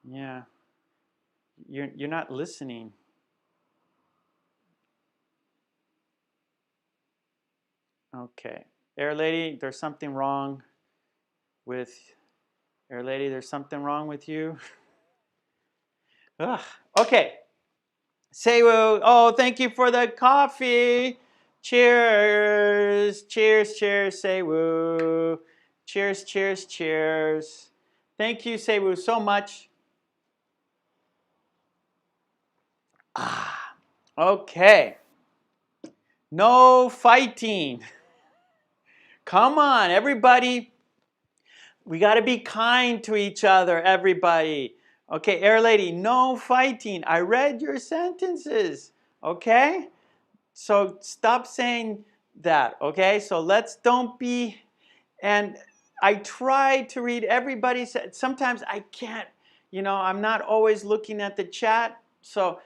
Yeah. You're not listening. Okay. Air Lady, there's something wrong with Air Lady, there's something wrong with you. Ugh. Okay. Seiwu, oh, thank you for the coffee. Cheers. Cheers, cheers, Seiwu. Cheers, cheers, cheers. Thank you, Seiwu, so much. Okay. No fighting. Come on, everybody. We got to be kind to each other, everybody. Okay, Air Lady, no fighting. I read your sentences, okay? So stop saying that, okay? So don't be, and I try to read everybody's, sometimes I can't, I'm not always looking at the chat, so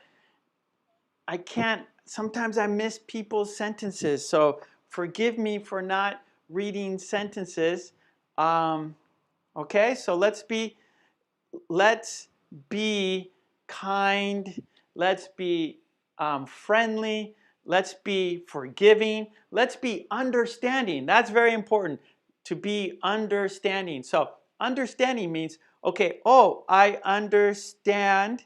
I can't, sometimes I miss people's sentences. So forgive me for not reading sentences. Okay, so let's be kind. Let's be friendly. Let's be forgiving. Let's be understanding. That's very important, to be understanding. So understanding means, okay, oh, I understand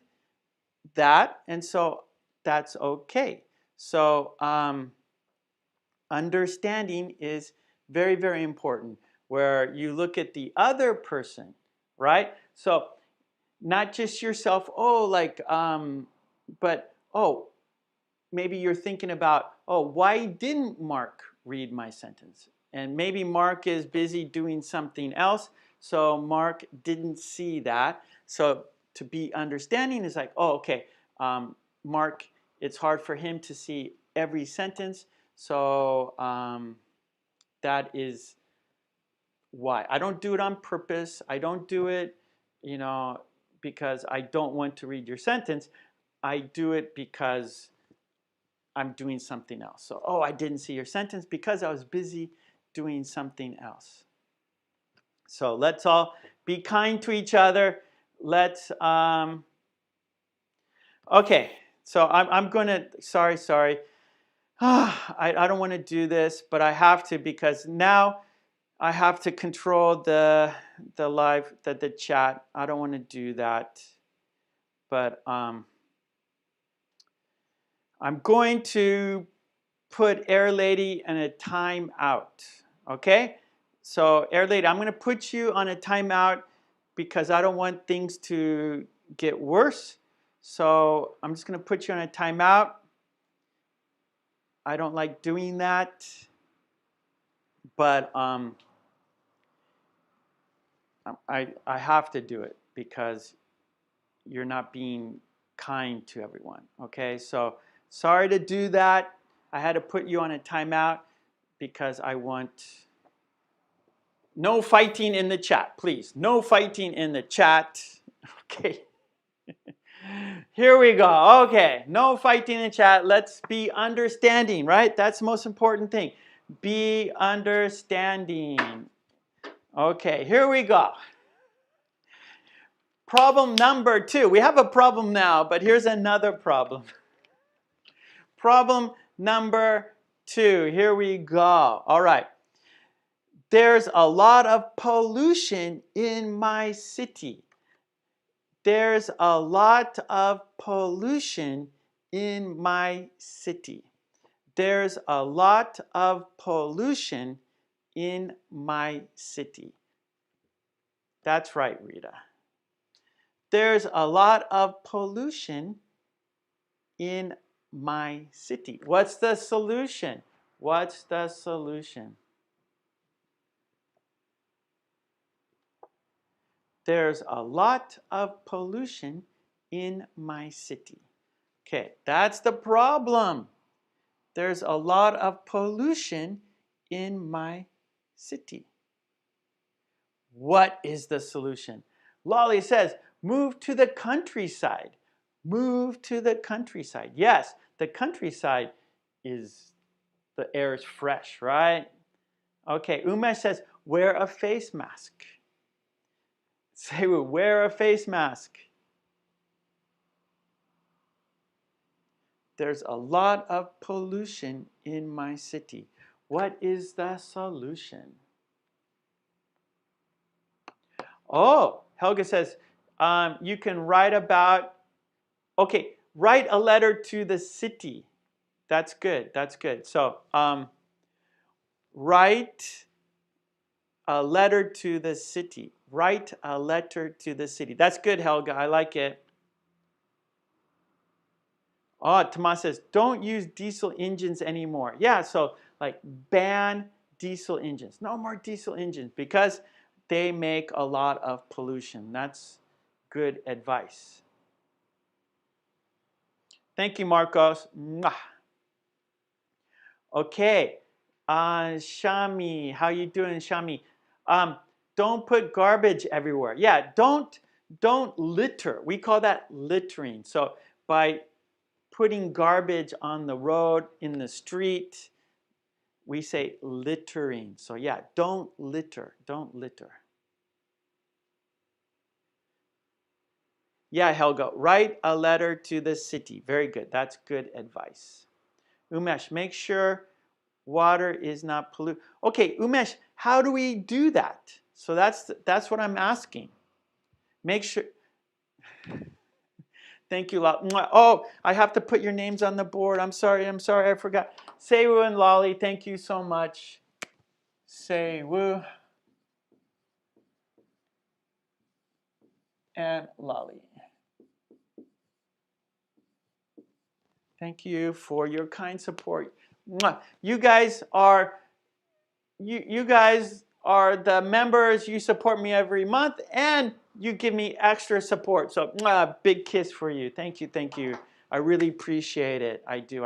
that, and so that's okay. So understanding is very, very important, where you look at the other person, right? So not just yourself, oh, like, but, oh, maybe you're thinking about, oh, why didn't Mark read my sentence? And maybe Mark is busy doing something else, so Mark didn't see that. So to be understanding is like, oh, okay, Mark, it's hard for him to see every sentence, so that is why. I don't do it on purpose. I don't do it, you know, because I don't want to read your sentence. I do it because I'm doing something else. So, oh, I didn't see your sentence because I was busy doing something else. So let's all be kind to each other. Let's, okay, so I'm going to, sorry. I don't want to do this, but I have to, because now I have to control the chat. I don't want to do that, but I'm going to put Air Lady in a timeout. Okay, so Air Lady, I'm going to put you on a timeout because I don't want things to get worse. So I'm just going to put you on a timeout. I don't like doing that, but I have to do it because you're not being kind to everyone. Okay, so sorry to do that. I had to put you on a timeout because I want no fighting in the chat, please. No fighting in the chat. Okay. Here we go. Okay, no fighting in the chat. Let's be understanding, right? That's the most important thing. Be understanding. Okay, here we go. Problem number 2. We have a problem now, but here's another problem. Problem number 2. Here we go. All right. There's a lot of pollution in my city. There's a lot of pollution in my city. There's a lot of pollution in my city. That's right, Rita. There's a lot of pollution in my city. What's the solution? What's the solution? There's a lot of pollution in my city. Okay, that's the problem. There's a lot of pollution in my city. What is the solution? Lolly says, move to the countryside. Move to the countryside. Yes, the countryside is, the air is fresh, right? Okay, Umesh says, wear a face mask. Say, wear a face mask. There's a lot of pollution in my city. What is the solution? Oh, Helga says, you can write about, okay, write a letter to the city. That's good, that's good. So, write a letter to the city. Write a letter to the city. That's good, Helga, I like it. Oh, Tomas says, don't use diesel engines anymore. Yeah, so like ban diesel engines. No more diesel engines because they make a lot of pollution. That's good advice. Thank you, Marcos. Mwah. Okay, Shami, how you doing, Shami? Don't put garbage everywhere. Yeah, don't litter. We call that littering. So by putting garbage on the road, in the street, We say littering. So yeah, don't litter. Don't litter. Yeah, Helga, write a letter to the city. Very good. That's good advice. Umesh, make sure water is not polluted. Okay, Umesh, how do we do that? So that's what I'm asking. Make sure. Thank you, Lolly. Oh, I have to put your names on the board. I'm sorry, I forgot. Seiwu and Lolly, thank you so much. Seiwu and Lolly. Thank you for your kind support. You guys are you guys are the members. You support me every month, and you give me extra support. So, big kiss for you. Thank you, thank you. I really appreciate it. I do.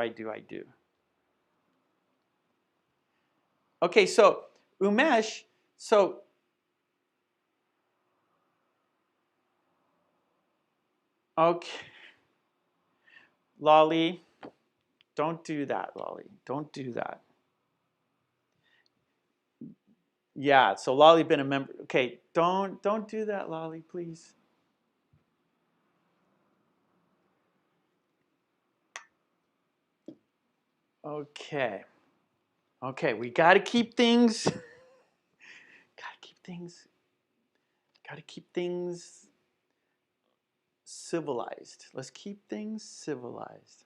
Okay, so Umesh, so okay, Lolly, don't do that, Lolly. Don't do that. Yeah, so Lolly been a member. Okay, don't do that, Lolly, please. Okay. Okay, we got to keep things civilized. Let's keep things civilized.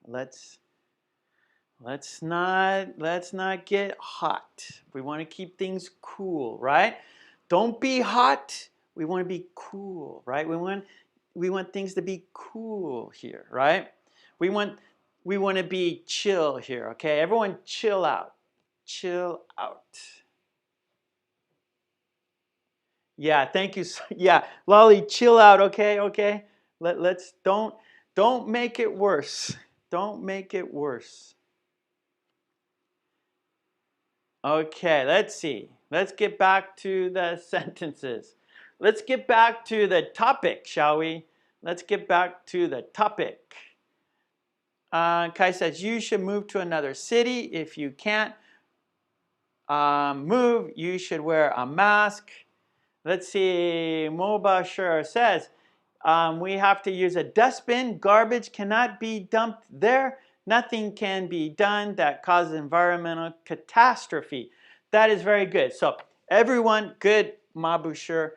Let's not get hot. We want to keep things cool, right? Don't be hot. We want to be cool, right? We want things to be cool here, right? We want to be chill here, okay? Everyone chill out. Chill out. Yeah, thank you. Yeah, Lolly, chill out, okay? Okay. Let's don't make it worse. Don't make it worse. Okay, let's see. Let's get back to the sentences. Let's get back to the topic, shall we? Let's get back to the topic. Kai says, you should move to another city. If you can't move, you should wear a mask. Let's see. Mobashir says, we have to use a dustbin. Garbage cannot be dumped there. Nothing can be done that causes environmental catastrophe. That is very good. So everyone, good Mabushir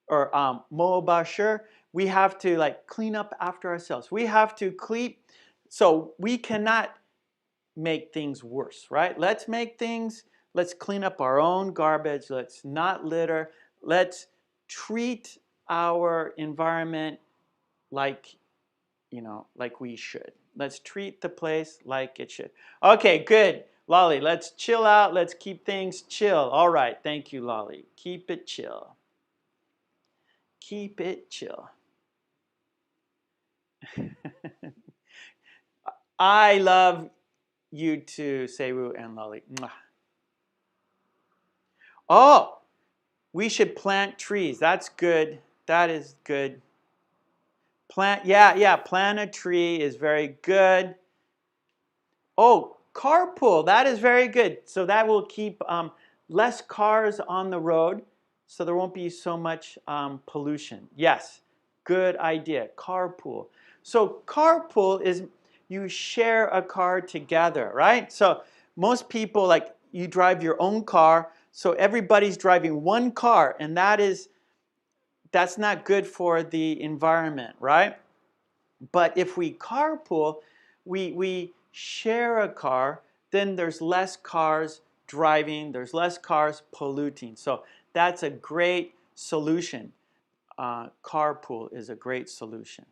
or Mobashir, we have to like clean up after ourselves. We have to clean, so we cannot make things worse, right? Let's clean up our own garbage. Let's not litter. Let's treat our environment like, like we should. Let's treat the place like it should. Okay, good. Lolly, let's chill out. Let's keep things chill. All right, thank you, Lolly. Keep it chill. Keep it chill. I love you too, Seiwu and Lolly. Oh, we should plant trees. That's good. That is good. Plant a tree is very good. Oh, carpool, that is very good. So that will keep less cars on the road, so there won't be so much pollution. Yes, good idea, carpool. So carpool is you share a car together, right? So most people, like, you drive your own car, so everybody's driving one car, and that's not good for the environment, right? But if we carpool, we share a car, then there's less cars driving, there's less cars polluting. So that's a great solution. Carpool is a great solution.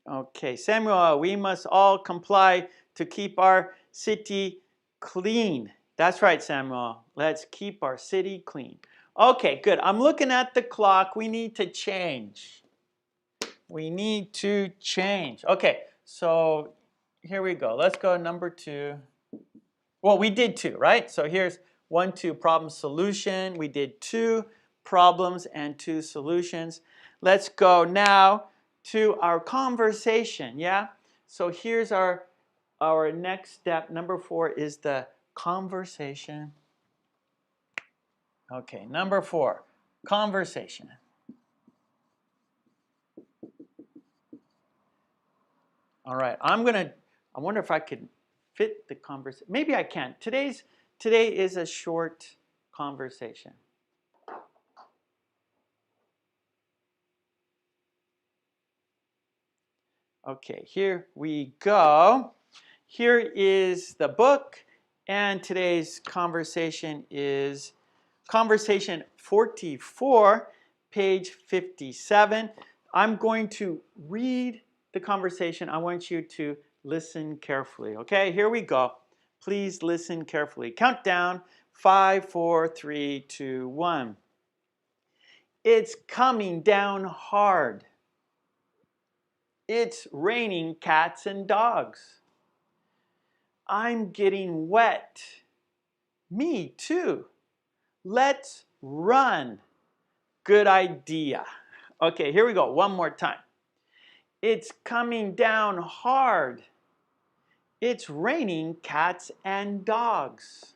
Okay, Samuel, we must all comply to keep our city clean. That's right, Samuel. Let's keep our city clean. Okay, good. I'm looking at the clock. We need to change. We need to change. Okay, so here we go. Let's go number 2. Well, we did 2, right? So here's 1, 2, problem, solution. We did 2 problems and 2 solutions. Let's go now to our conversation, yeah? So here's our our next step, number 4, is the conversation. Okay, number 4, conversation. All right, I wonder if I could fit the conversation. Maybe I can. Today is a short conversation. Okay, here we go. Here is the book, and today's conversation is conversation 44, page 57. I'm going to read the conversation. I want you to listen carefully. Okay, here we go. Please listen carefully. Count down. 5, 4, 3, 2, 1. It's coming down hard. It's raining cats and dogs. I'm getting wet. Me too. Let's run. Good idea. Okay, here we go. One more time. It's coming down hard. It's raining cats and dogs.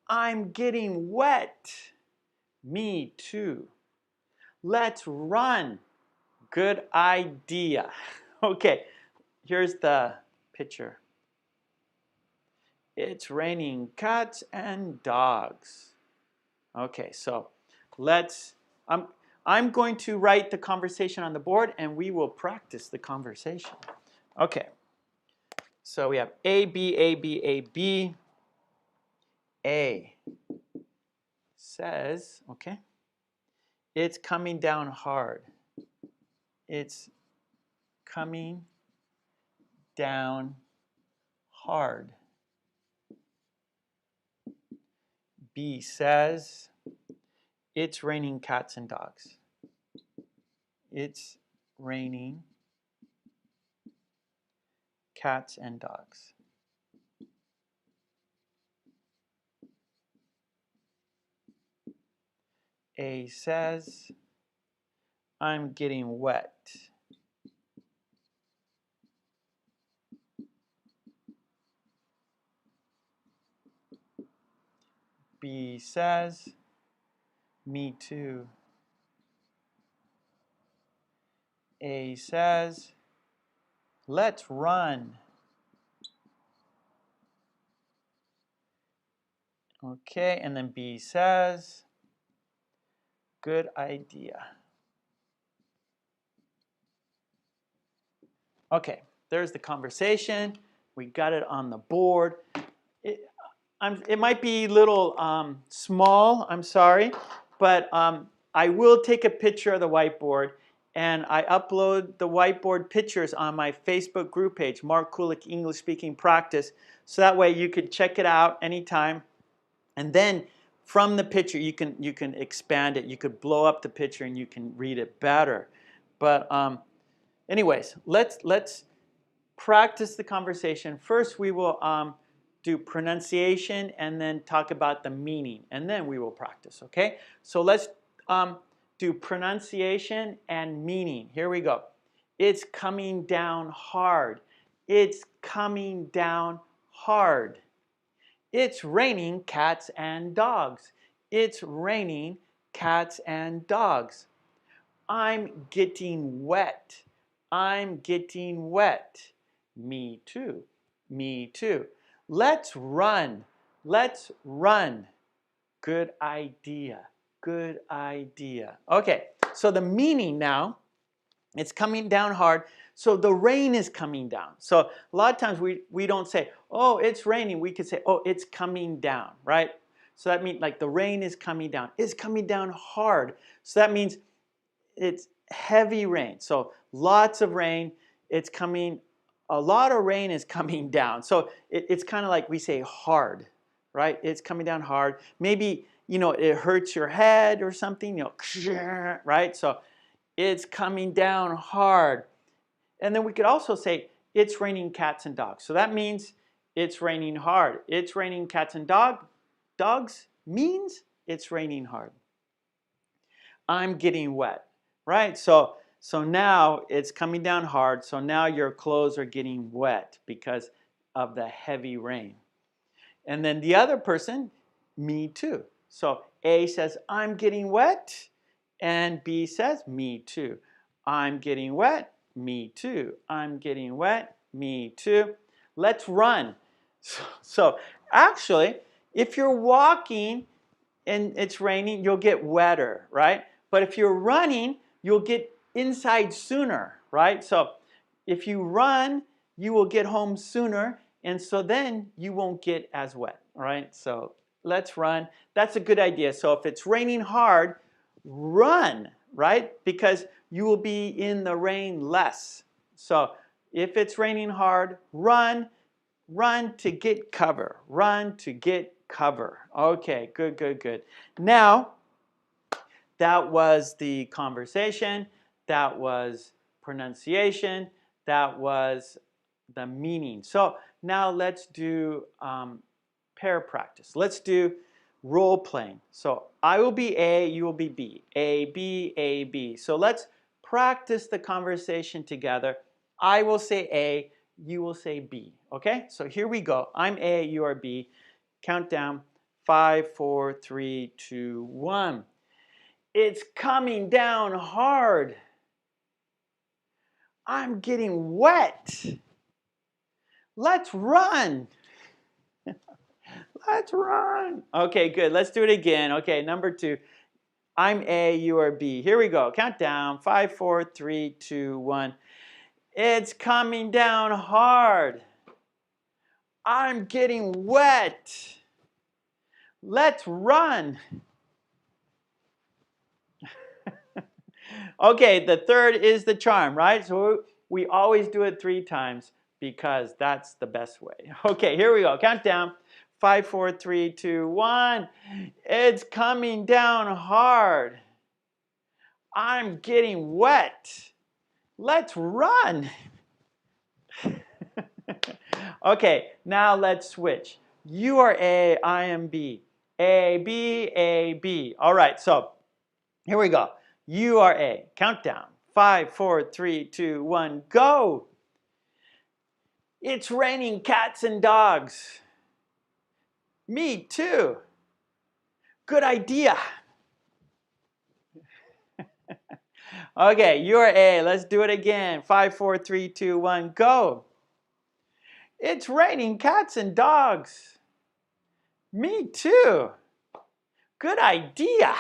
I'm getting wet. Me too. Let's run. Good idea. Okay, here's the picture. It's raining cats and dogs. Okay, so I'm going to write the conversation on the board and we will practice the conversation. Okay, so we have A, B, A, B, A, B. A says, okay, it's coming down hard. It's coming down hard. B says, it's raining cats and dogs. It's raining cats and dogs. A says, I'm getting wet. B says, me too. A says, let's run. Okay, and then B says, good idea. Okay, there's the conversation. We got it on the board. It might be a little small, I'm sorry, but I will take a picture of the whiteboard and I upload the whiteboard pictures on my Facebook group page, Mark Kulek English Speaking Practice, so that way you could check it out anytime. And then from the picture, you can expand it. You could blow up the picture and you can read it better. But anyways, let's practice the conversation. First, we will do pronunciation and then talk about the meaning, and then we will practice, okay? So let's do pronunciation and meaning. Here we go. It's coming down hard. It's coming down hard. It's raining cats and dogs. It's raining cats and dogs. I'm getting wet. I'm getting wet. Me too. Me too. Let's run. Let's run. Good idea. Good idea. Okay, so the meaning now, it's coming down hard. So the rain is coming down. So a lot of times we don't say, oh, it's raining. We could say, oh, it's coming down, right? So that means like the rain is coming down. It's coming down hard. So that means it's heavy rain. So lots of rain. It's coming, a lot of rain is coming down. So it's kind of like we say hard, right? It's coming down hard. Maybe, it hurts your head or something, right? So it's coming down hard. And then we could also say it's raining cats and dogs. So that means it's raining hard. It's raining cats and dogs means it's raining hard. I'm getting wet, right? So So now it's coming down hard. So now your clothes are getting wet because of the heavy rain. And then the other person, me too. So A says, I'm getting wet. And B says, me too. I'm getting wet. Me too. I'm getting wet. Me too. Let's run. So actually, if you're walking and it's raining, you'll get wetter, right? But if you're running, you'll get inside sooner, right? So if you run, you will get home sooner, and so then you won't get as wet, all right? So let's run. That's a good idea. So if it's raining hard, run, right? Because you will be in the rain less. So if it's raining hard, run. Run to get cover. Run to get cover. Okay, good, good, good. Now, that was the conversation. That was pronunciation. That was the meaning. So now let's do pair practice. Let's do role playing. So I will be A, you will be B. A, B, A, B. So let's practice the conversation together. I will say A, you will say B. Okay? So here we go. I'm A, you are B. Countdown. 5, 4, 3, 2, 1. It's coming down hard. I'm getting wet. Let's run. Let's run. Okay, good. Let's do it again. Okay, number 2. I'm A, you are B. Here we go. Countdown. 5, 4, 3, 2, 1. It's coming down hard. I'm getting wet. Let's run. Okay, the third is the charm, right? So we always do it 3 times because that's the best way. Okay, here we go. Countdown. 5, 4, 3, 2, 1. It's coming down hard. I'm getting wet. Let's run. Okay, now let's switch. You are A, I am B. A, B, A, B. All right, so here we go. You are A. Countdown. 5, 4, 3, 2, 1, go. It's raining cats and dogs. Me too. Good idea. Okay, you're A. Let's do it again. 5, 4, 3, 2, 1, go. It's raining cats and dogs. Me too. Good idea.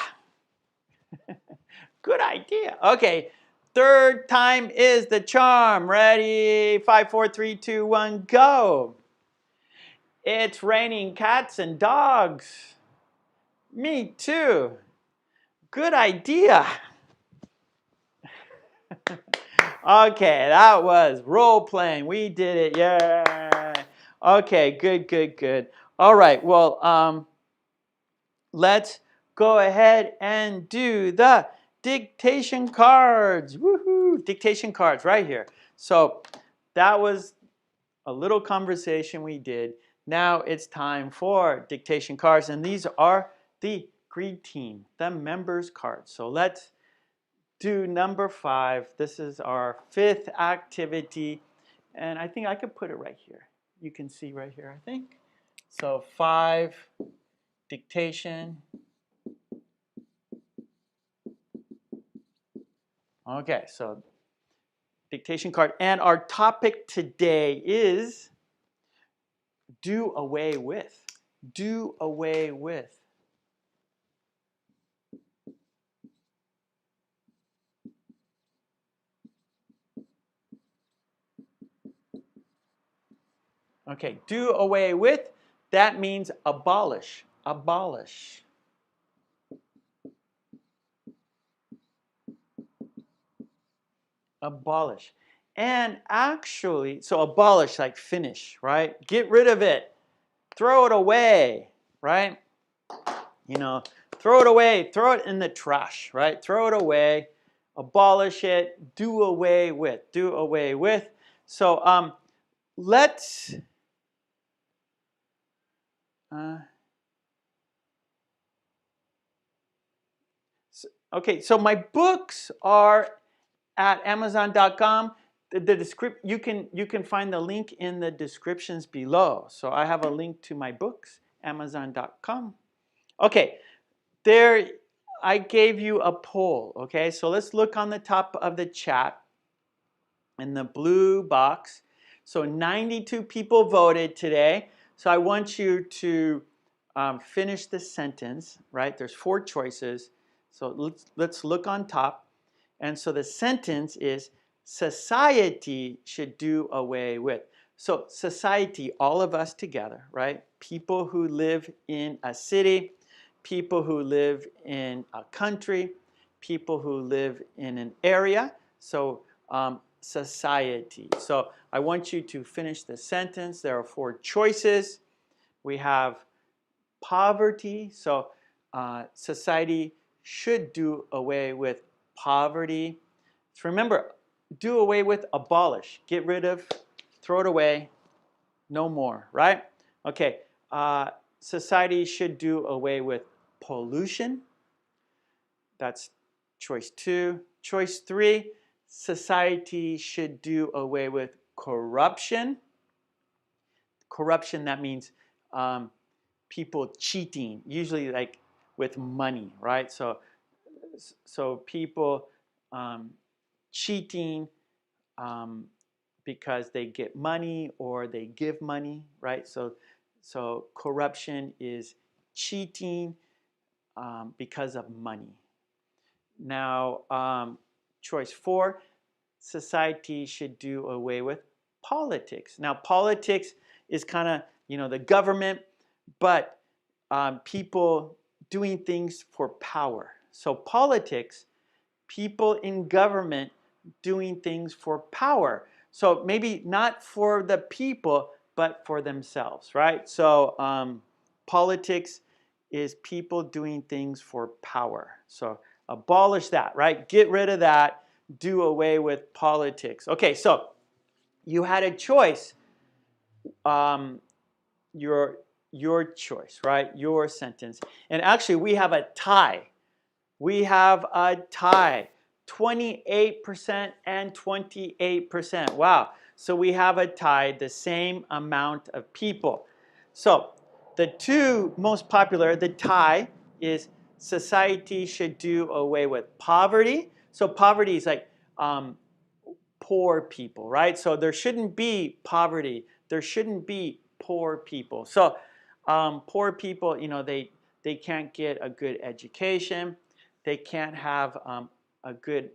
Good idea. Okay, third time is the charm. Ready? 5, 4, 3, 2, 1, go. It's raining cats and dogs. Me too. Good idea. Okay, that was role playing. We did it. Yeah. Okay, good, good, good. All right, well, let's go ahead and do the dictation cards. Woohoo! Dictation cards right here. So that was a little conversation we did. Now it's time for dictation cards, and these are the greeting, the members cards. So let's do number 5. This is our 5th activity, and I think I could put it right here. You can see right here, I think. So 5, dictation. Okay, so dictation card. And our topic today is do away with. Do away with. Okay, do away with, that means abolish. Abolish. Abolish. And actually, so abolish, like finish, right? Get rid of it. Throw it away, right? You know, throw it away. Throw it in the trash, right? Throw it away. Abolish it. Do away with. Do away with. So let's... okay, so my books are at Amazon.com. You can find the link in the descriptions below. So I have a link to my books, Amazon.com. Okay, there I gave you a poll. Okay, so let's look on the top of the chat in the blue box. So 92 people voted today. So I want you to finish the sentence, right? There's 4 choices. So let's look on top. And so the sentence is, society should do away with. So society, all of us together, right? People who live in a city, people who live in a country, people who live in an area. So society. So I want you to finish the sentence. There are 4 choices. We have poverty. So society should do away with poverty. So remember, do away with, abolish, get rid of, throw it away, no more, right? Okay, society should do away with pollution. That's choice 2. Choice 3, society should do away with corruption. Corruption, that means people cheating, usually like with money, right? So people cheating because they get money or they give money, right? So corruption is cheating because of money. Now, choice 4, society should do away with politics. Now, politics is kind of, the government, but people doing things for power. So politics, people in government doing things for power. So maybe not for the people, but for themselves, right? So politics is people doing things for power. So abolish that, right? Get rid of that. Do away with politics. Okay, so you had a choice. Your choice, right? Your sentence. And actually, we have a tie. We have a tie. 28% and 28%. Wow. So we have a tie, the same amount of people. So the 2 most popular, the tie is society should do away with poverty. So poverty is like poor people, right? So there shouldn't be poverty. There shouldn't be poor people. So poor people, they can't get a good education. They can't have a good,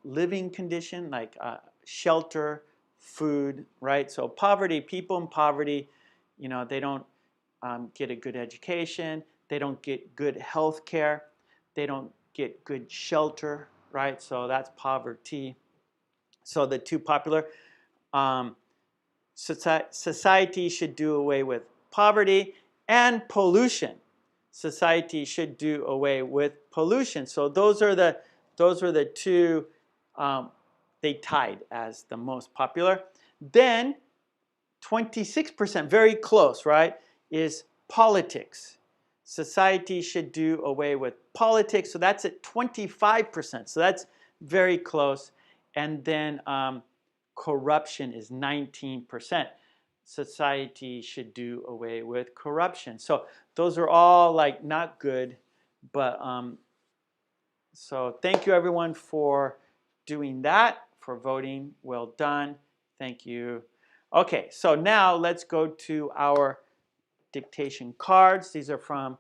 living condition like shelter, food, right? So poverty, people in poverty, they don't get a good education. They don't get good health care. They don't get good shelter, right? So that's poverty. So the 2 popular, society should do away with poverty and pollution. Society should do away with pollution. So those were the 2. They tied as the most popular. Then 26%, very close, right, is politics. Society should do away with politics. So that's at 25%. So that's very close. And then corruption is 19%. Society should do away with corruption. So those are all like not good, but so thank you everyone for doing that, for voting. Well done. Thank you. Okay, so now let's go to our dictation cards. These are from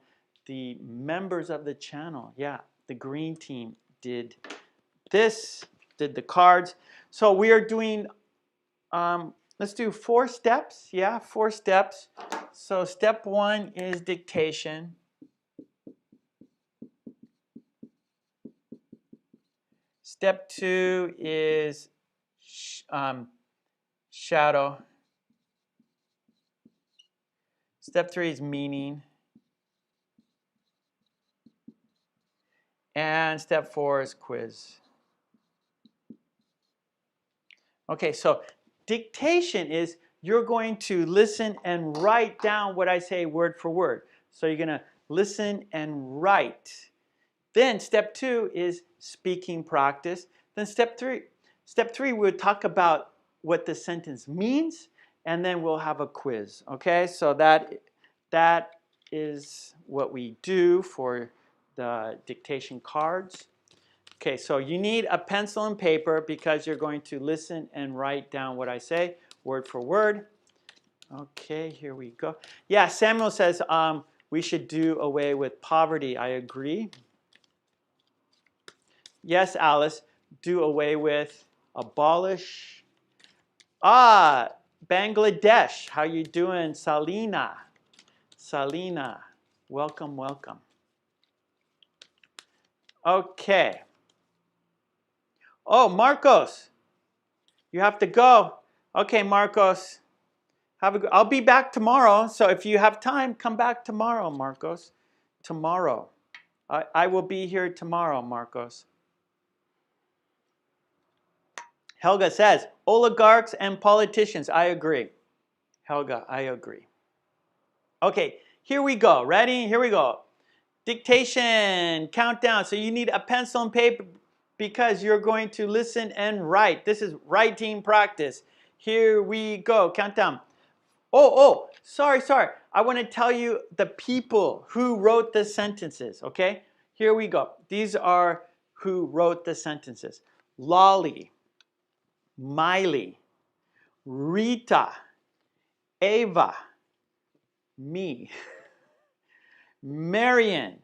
the members of the channel. Yeah, the green team did this, did the cards. So we are doing, let's do 4 steps. Yeah, 4 steps. So step 1 is dictation. Step 2 is shadow. Step 3 is meaning. And step 4 is quiz. Okay, so dictation is you're going to listen and write down what I say word for word. So you're going to listen and write. Then step 2 is speaking practice. Then step three, we'll talk about what the sentence means, and then we'll have a quiz. Okay, so that is what we do for the dictation cards. Okay, so you need a pencil and paper because you're going to listen and write down what I say, word for word. Okay, here we go. Yeah, Samuel says we should do away with poverty. I agree. Yes, Alice, do away with, abolish. Ah, Bangladesh. How you doing, Salina? Salina, welcome, welcome. Okay. Oh, Marcos, you have to go. Okay, Marcos, I'll be back tomorrow. So if you have time, come back tomorrow, Marcos. Tomorrow. I will be here tomorrow, Marcos. Helga says, oligarchs and politicians. I agree. Helga, I agree. Okay, here we go. Ready? Here we go. Dictation, countdown. So you need a pencil and paper because you're going to listen and write. This is writing practice. Here we go. Countdown. Oh, sorry. I want to tell you the people who wrote the sentences, okay? Here we go. These are who wrote the sentences. Lolly, Miley, Rita, Ava, me, Marion,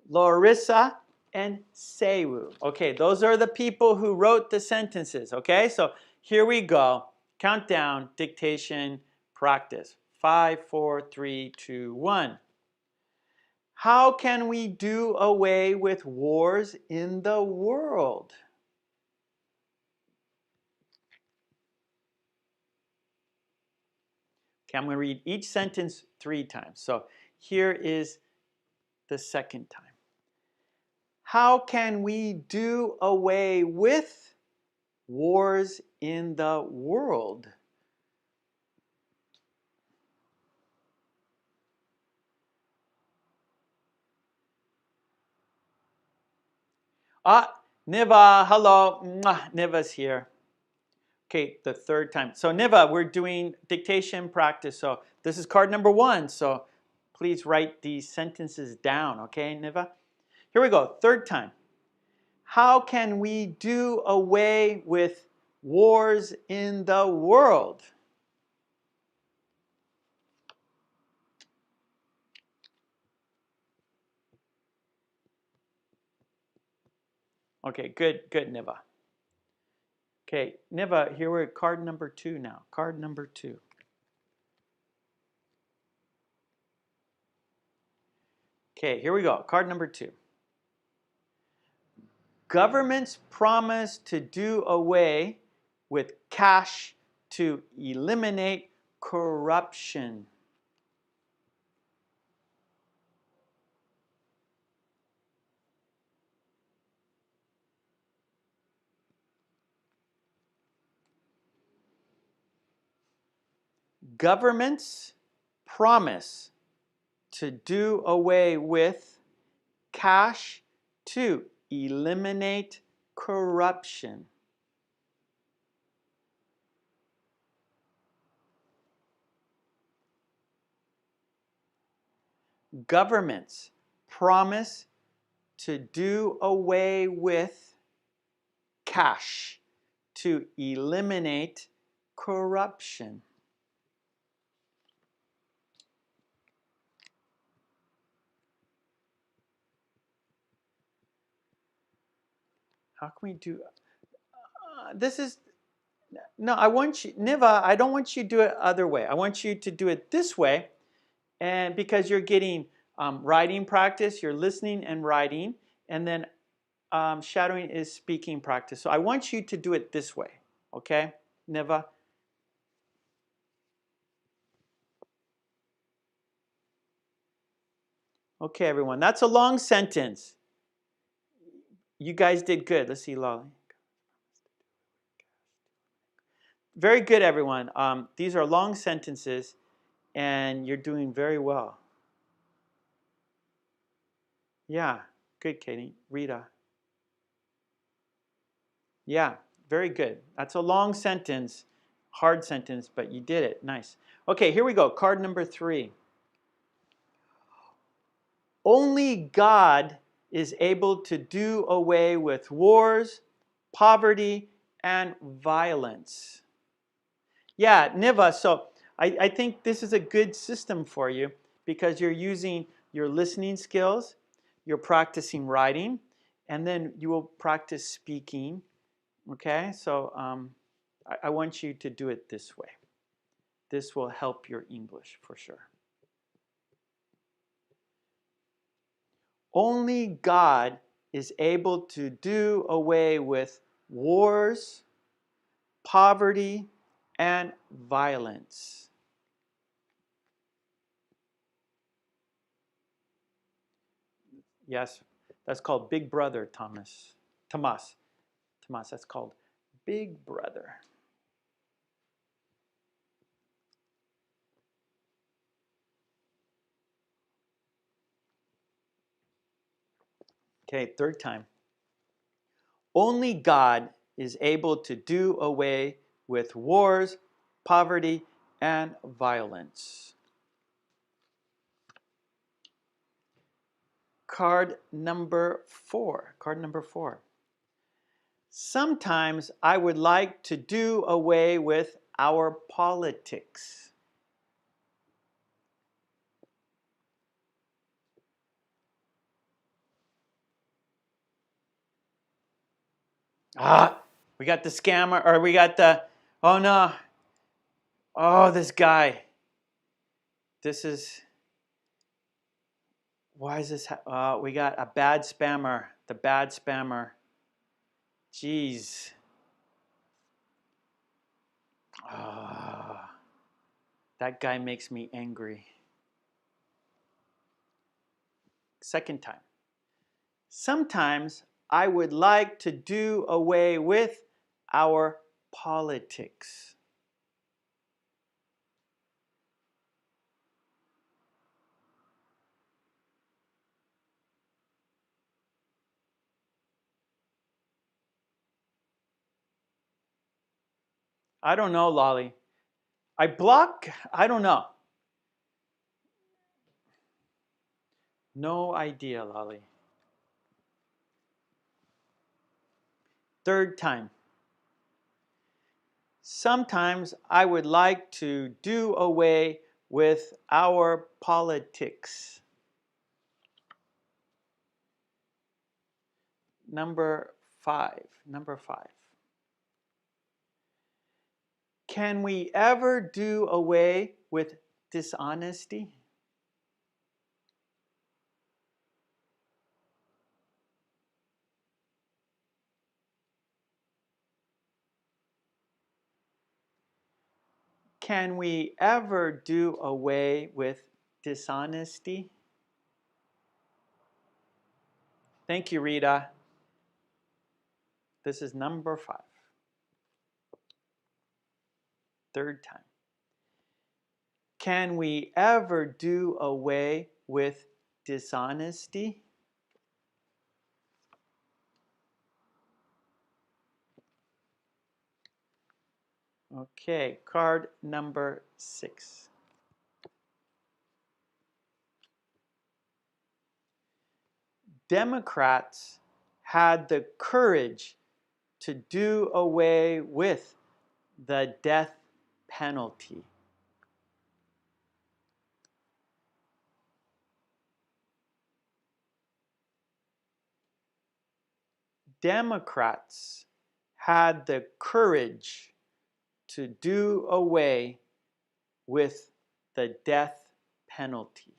Larissa, and Sewu. Okay, those are the people who wrote the sentences, okay? So here we go. Countdown, dictation, practice. 5, 4, 3, 2, 1. How can we do away with wars in the world? Okay, I'm going to read each sentence 3 times. So here is the second time. How can we do away with wars in the world? Ah, Niva, hello. Mwah, Niva's here. Okay, the third time. So Niva, we're doing dictation practice. So this is card number 1. So please write these sentences down, okay, Niva? Here we go, third time. How can we do away with wars in the world? Okay, good, Niva. Okay, Niva, here we're at card number 2 now. Card number 2. Okay, here we go. Card number 2. Governments promise to do away with cash to eliminate corruption. Governments promise to do away with cash to eliminate corruption. Governments promise to do away with cash to eliminate corruption. How can we do this is no, I want you, Niva, I don't want you to do it other way. I want you to do it this way, and because you're getting writing practice, you're listening and writing, and then shadowing is speaking practice. So I want you to do it this way, okay, Niva? Okay, everyone, that's a long sentence. You guys did good. Let's see, Lolly. Very good, everyone. These are long sentences, and you're doing very well. Yeah, good, Katie. Rita. Yeah, very good. That's a long sentence, hard sentence, but you did it. Nice. Okay, here we go. Card number 3. Only God is able to do away with wars, poverty, and violence. Yeah, Niva, so I think this is a good system for you because you're using your listening skills, you're practicing writing, and then you will practice speaking. Okay, so I want you to do it this way. This will help your English for sure. Only God is able to do away with wars, poverty, and violence. Yes, that's called Big Brother, Thomas. Tomas. Tomas, that's called Big Brother. Okay, third time. Only God is able to do away with wars, poverty, and violence. Card number 4. Card number 4. Sometimes I would like to do away with our politics. Ah, we got the scammer, or we got the, oh no, oh, this guy. This is, why is this, we got a bad spammer, the bad spammer. Jeez. Ah, that guy makes me angry. Second time. Sometimes I would like to do away with our politics. I don't know, Lolly. I don't know. No idea, Lolly. Third time. Sometimes I would like to do away with our politics. Number 5. Number 5. Can we ever do away with dishonesty? Can we ever do away with dishonesty? Thank you, Rita. This is number 5. Third time. Can we ever do away with dishonesty? Okay, card number 6. Democrats had the courage to do away with the death penalty. Democrats had the courage to do away with the death penalty.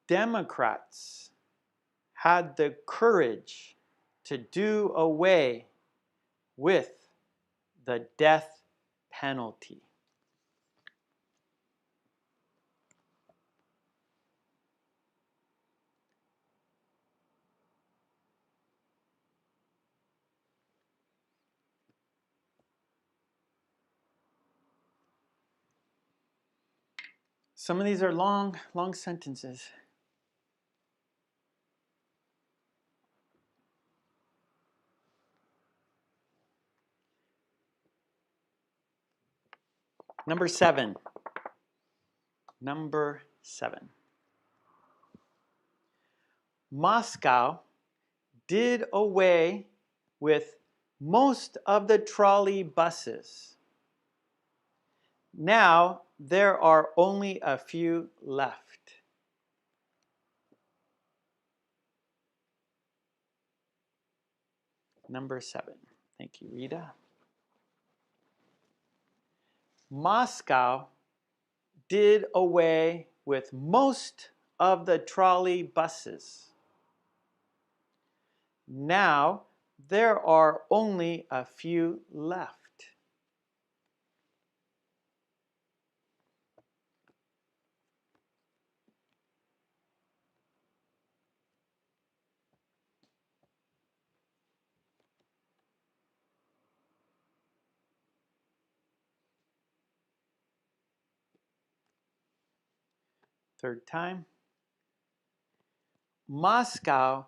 Democrats had the courage to do away with the death penalty. Some of these are long, long sentences. Number 7. Number 7. Moscow did away with most of the trolley buses. Now there are only a few left. Number 7. Thank you, Rita. Moscow did away with most of the trolley buses. Now there are only a few left. Third time. Moscow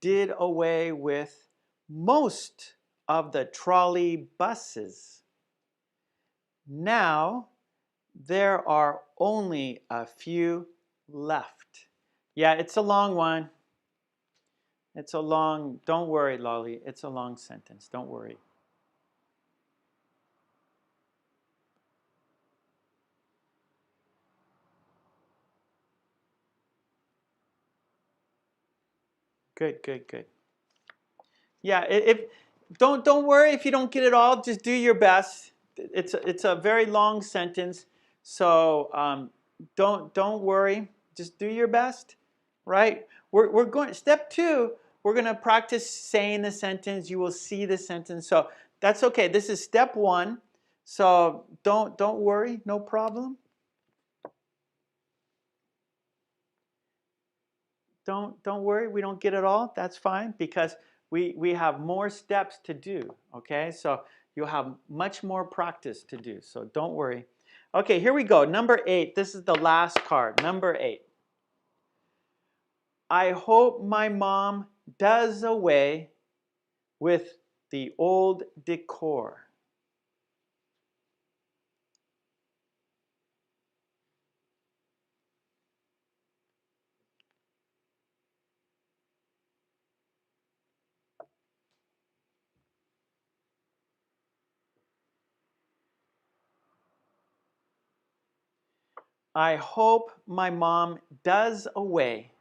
did away with most of the trolley buses. Now there are only a few left. Yeah, it's a long one. It's a long, don't worry, Lolly. It's a long sentence. Don't worry. Good, good, good. Yeah, don't worry if you don't get it all. Just do your best. It's a very long sentence, so don't worry. Just do your best, right? We're going step 2. We're going to practice saying the sentence. You will see the sentence, so that's okay. This is step 1, so don't worry. No problem. Don't worry, we don't get it all. That's fine because we have more steps to do, okay? So you'll have much more practice to do, so don't worry. Okay, here we go. Number 8. This is the last card. Number 8. I hope my mom does away with the old decor. I hope my mom does away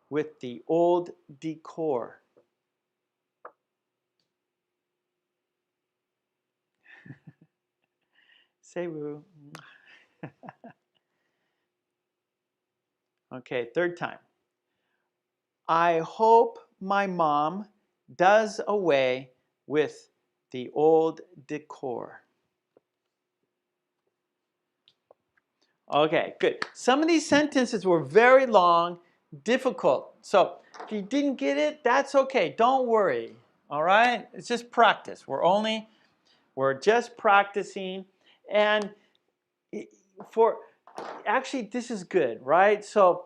with the old decor. Say woo. Okay, third time. I hope my mom does away with the old decor. Okay, good. Some of these sentences were very long, difficult. So if you didn't get it, that's okay. Don't worry. All right? It's just practice. We're just practicing. And actually, this is good, right? So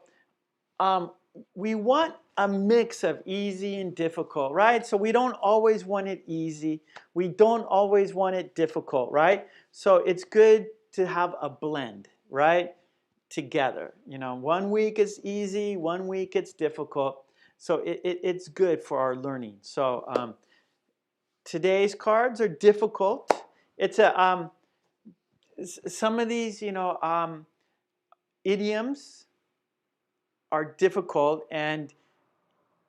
we want a mix of easy and difficult, right? So we don't always want it easy. We don't always want it difficult, right? So it's good to have a blend, right? Together. You know, one week is easy, one week it's difficult. So it's good for our learning. So today's cards are difficult. It's some of these, idioms are difficult, and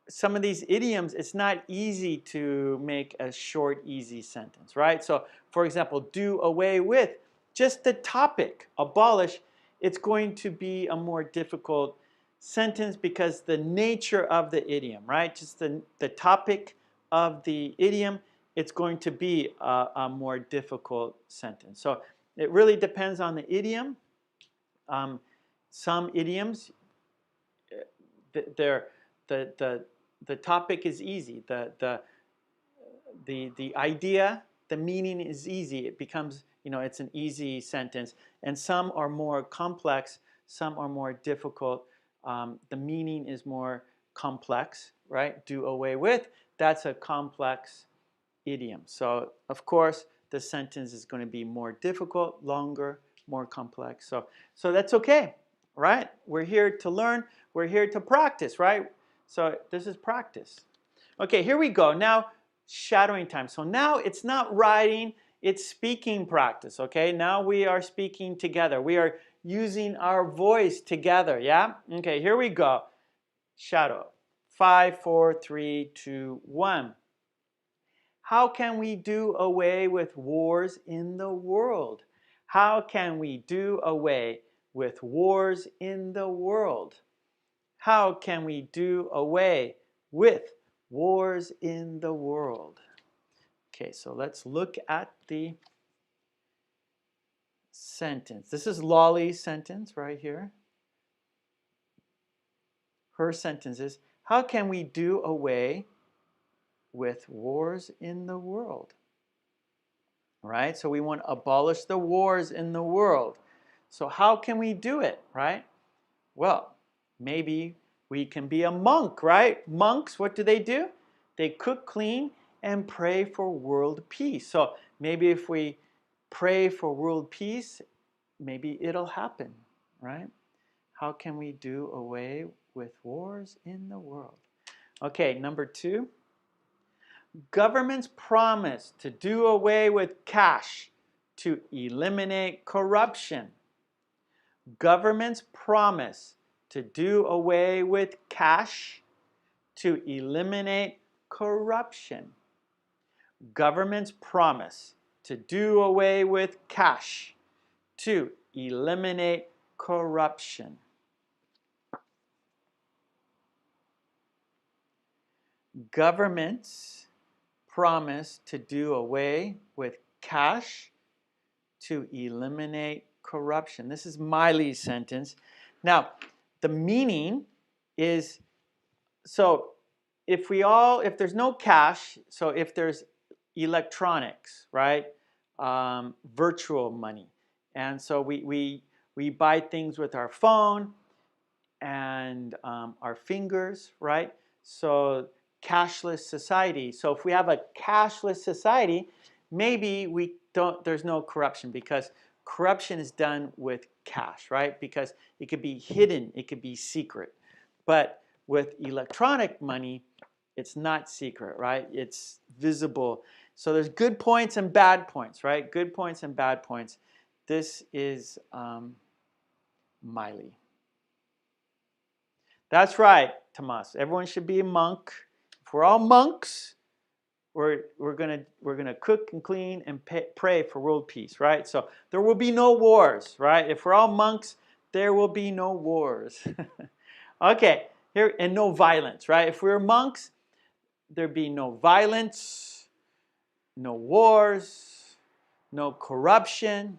some of these idioms, it's not easy to make a short, easy sentence, right? So, for example, do away with, just the topic, abolish, it's going to be a more difficult sentence because the nature of the idiom, right? Just the topic of the idiom, it's going to be a more difficult sentence. So it really depends on the idiom. Some idioms, they're the topic is easy. The idea, the meaning is easy. It becomes, it's an easy sentence. And some are more complex, some are more difficult. The meaning is more complex, right? Do away with, that's a complex idiom. So, of course, the sentence is going to be more difficult, longer, more complex. So that's okay, right? We're here to learn. We're here to practice, right? So this is practice. Okay, here we go. Now, shadowing time. So now it's not writing, it's speaking practice, okay? Now we are speaking together. We are using our voice together, yeah? Okay, here we go. Shadow. 5, 4, 3, 2, 1. How can we do away with wars in the world? How can we do away with wars in the world? How can we do away with wars in the world? Okay, so let's look at the sentence. This is Lolly's sentence right here. Her sentence is, how can we do away with wars in the world? Right? So we want to abolish the wars in the world. So how can we do it, right? Well, maybe we can be a monk, right? Monks, what do? They cook, clean, and pray for world peace. So maybe if we pray for world peace, maybe it'll happen, right? How can we do away with wars in the world? Okay, number 2. Governments promise to do away with cash to eliminate corruption. Governments promise to do away with cash to eliminate corruption. Governments promise to do away with cash to eliminate corruption. Governments promise to do away with cash to eliminate corruption. This is Miley's sentence. Now, the meaning is, so if there's no cash, so if there's electronics, right? Virtual money. And so we buy things with our phone and our fingers, right? So cashless society. So if we have a cashless society, maybe there's no corruption, because corruption is done with cash, right? Because it could be hidden, it could be secret. But with electronic money, it's not secret, right? It's visible. So there's good points and bad points, right? Good points and bad points. This is Miley. That's right, Tomas. Everyone should be a monk. If we're all monks, we're gonna cook and clean and pray for world peace, right? So there will be no wars, right? If we're all monks, there will be no wars. Okay, here, and no violence, right? If we're monks, there'd be no violence, no wars, no corruption.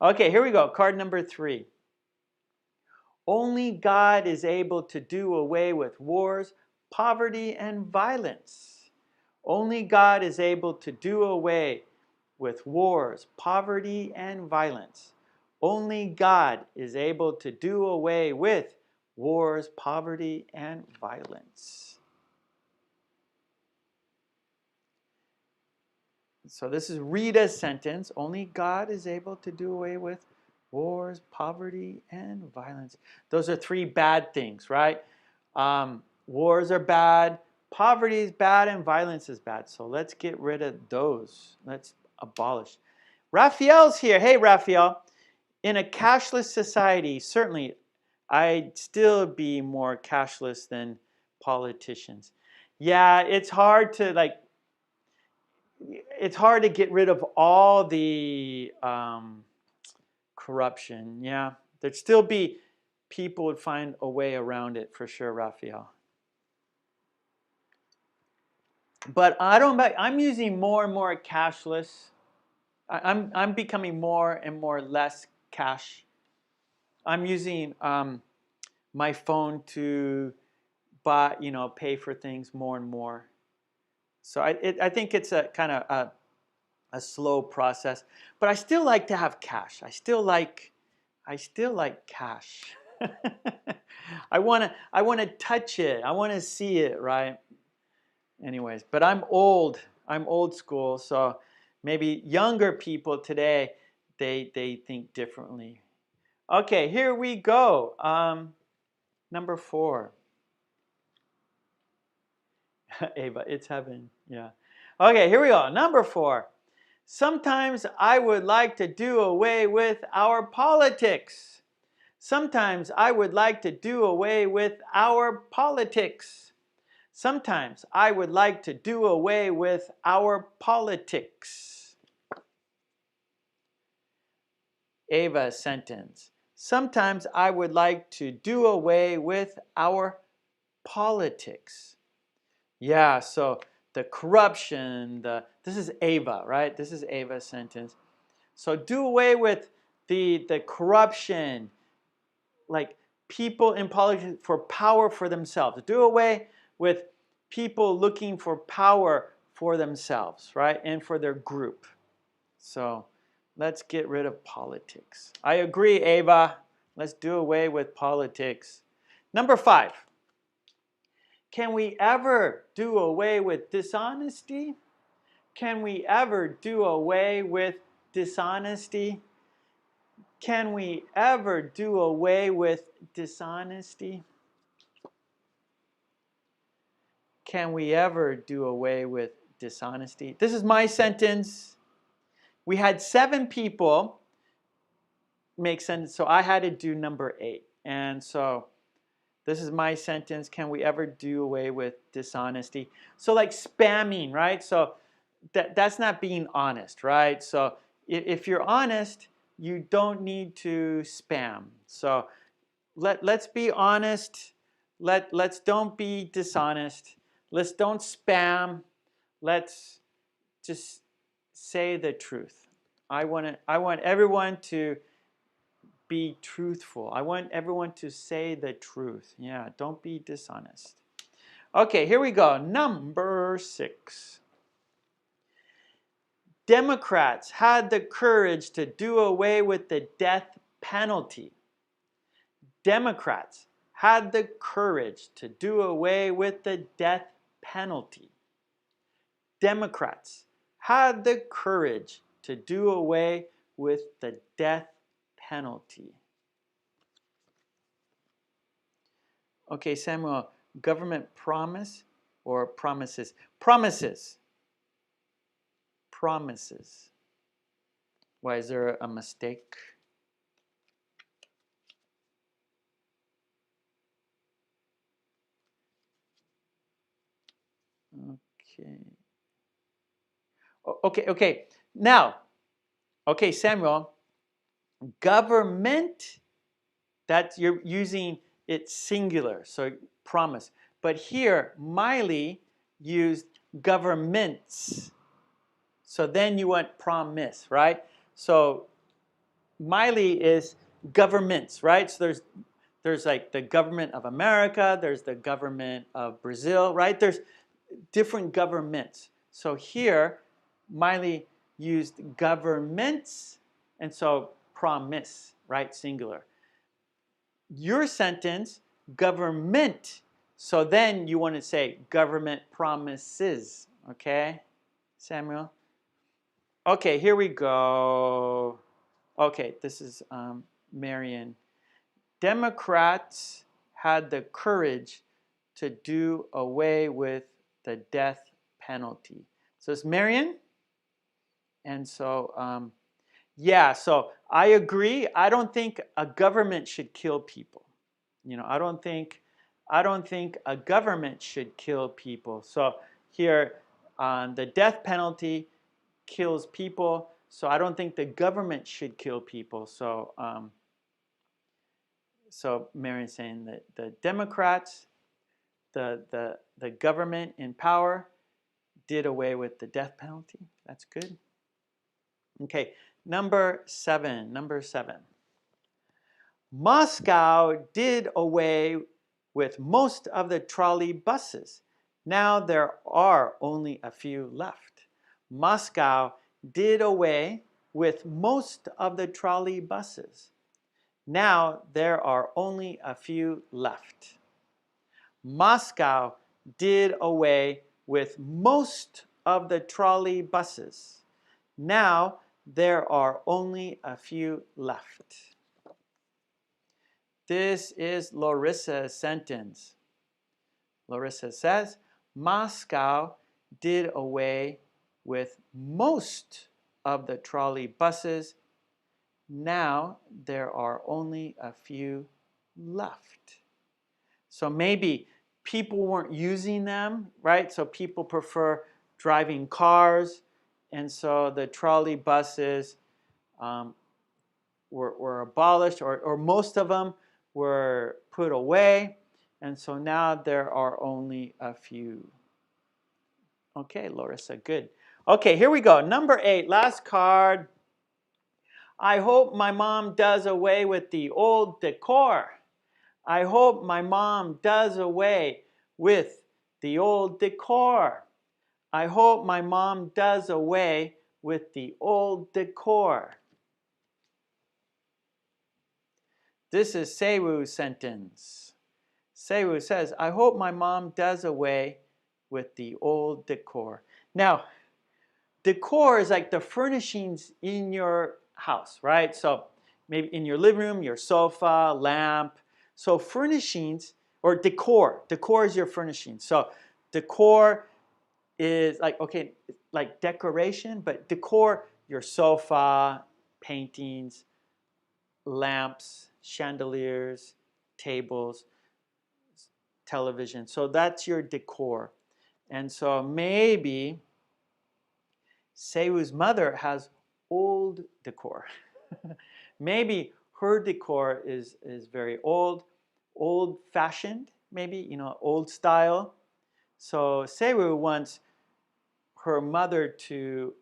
Okay, here we go. Card number 3. Only God is able to do away with wars, poverty, and violence. Only God is able to do away with wars, poverty, and violence. Only God is able to do away with wars, poverty, and violence. So this is Rita's sentence. Only God is able to do away with wars, poverty, and violence. Those are 3 bad things, right? Wars are bad, poverty is bad, and violence is bad. So let's get rid of those. Let's abolish. Raphael's here. Hey, Raphael. In a cashless society, certainly I'd still be more cashless than politicians. Yeah, it's hard to get rid of all the corruption. Yeah, there'd still be people would find a way around it for sure, Raphael. But I'm using more and more cashless. I'm becoming more and more less cash. I'm using my phone to buy, pay for things more and more. So I think it's a kind of a slow process, but I still like to have cash. I still like I still like cash. I wanna touch it. I wanna see it, right? Anyways, but I'm old. I'm old school, so maybe younger people today, they think differently. Okay, here we go. Number 4. Ava, it's heaven. Yeah. Okay, here we go. Number 4. Sometimes I would like to do away with our politics. Sometimes I would like to do away with our politics. Sometimes I would like to do away with our politics. Ava's sentence. Sometimes I would like to do away with our politics. Yeah, so the corruption, this is Ava, right? This is Ava's sentence. So do away with the corruption, like people in politics for power for themselves. Do away with people looking for power for themselves, right? And for their group. So let's get rid of politics. I agree, Ava. Let's do away with politics. Number 5. Can we ever do away with dishonesty? Can we ever do away with dishonesty? Can we ever do away with dishonesty? Can we ever do away with dishonesty? This is my sentence. We had 7 people make sentence, so I had to do number 8. And so this is my sentence. Can we ever do away with dishonesty? So like spamming, right? So that's not being honest, right? So if you're honest, you don't need to spam. So let's be honest. Let's don't be dishonest. Let's don't spam. Let's just say the truth. I want everyone to be truthful. I want everyone to say the truth. Yeah, don't be dishonest. Okay, here we go. Number 6. Democrats had the courage to do away with the death penalty. Democrats had the courage to do away with the death penalty. Democrats had the courage to do away with the death penalty. Okay, Samuel, government promise or promises? Promises. Promises. Why, is there a mistake? Okay. Okay. Now, okay, Samuel, government, that you're using it singular, so promise. But here, Miley used governments. So then you want promise, right? So Miley is governments, right? So there's like the government of America, there's the government of Brazil, right? There's different governments. So here, Miley used governments, and so promise, right? Singular. Your sentence, government. So then you want to say government promises, okay, Samuel? Okay, here we go. Okay, this is Marion. Democrats had the courage to do away with the death penalty. So it's Marion. And so, yeah, so I agree. I don't think a government should kill people. You know, I don't think a government should kill people. So here, the death penalty kills people. So I don't think the government should kill people. So, so Marion's saying that the Democrats, the government in power, did away with the death penalty. That's good. Okay, number 7. Moscow did away with most of the trolley buses. Now there are only a few left. Moscow did away with most of the trolley buses. Now there are only a few left. Moscow did away with most of the trolley buses. Now there are only a few left. This is Larissa's sentence. Larissa says, Moscow did away with most of the trolley buses. Now there are only a few left. So maybe people weren't using them, right? So people prefer driving cars, and so the trolley buses were abolished, or most of them were put away, and so now there are only a few. Okay, Larissa, good. Okay, here we go. Number 8, last card. I hope my mom does away with the old decor. I hope my mom does away with the old decor. I hope my mom does away with the old decor. This is Seiwoo's sentence. Seiwoo says, I hope my mom does away with the old decor. Now, decor is like the furnishings in your house, right? So maybe in your living room, your sofa, lamp. So furnishings, or decor is your furnishing. So decor is like, okay, like decoration, but decor, your sofa, paintings, lamps, chandeliers, tables, television. So that's your decor. And so maybe Seiwoo's mother has old decor. Maybe her decor is very old-fashioned, maybe, old style. So Seiwoo wants her mother to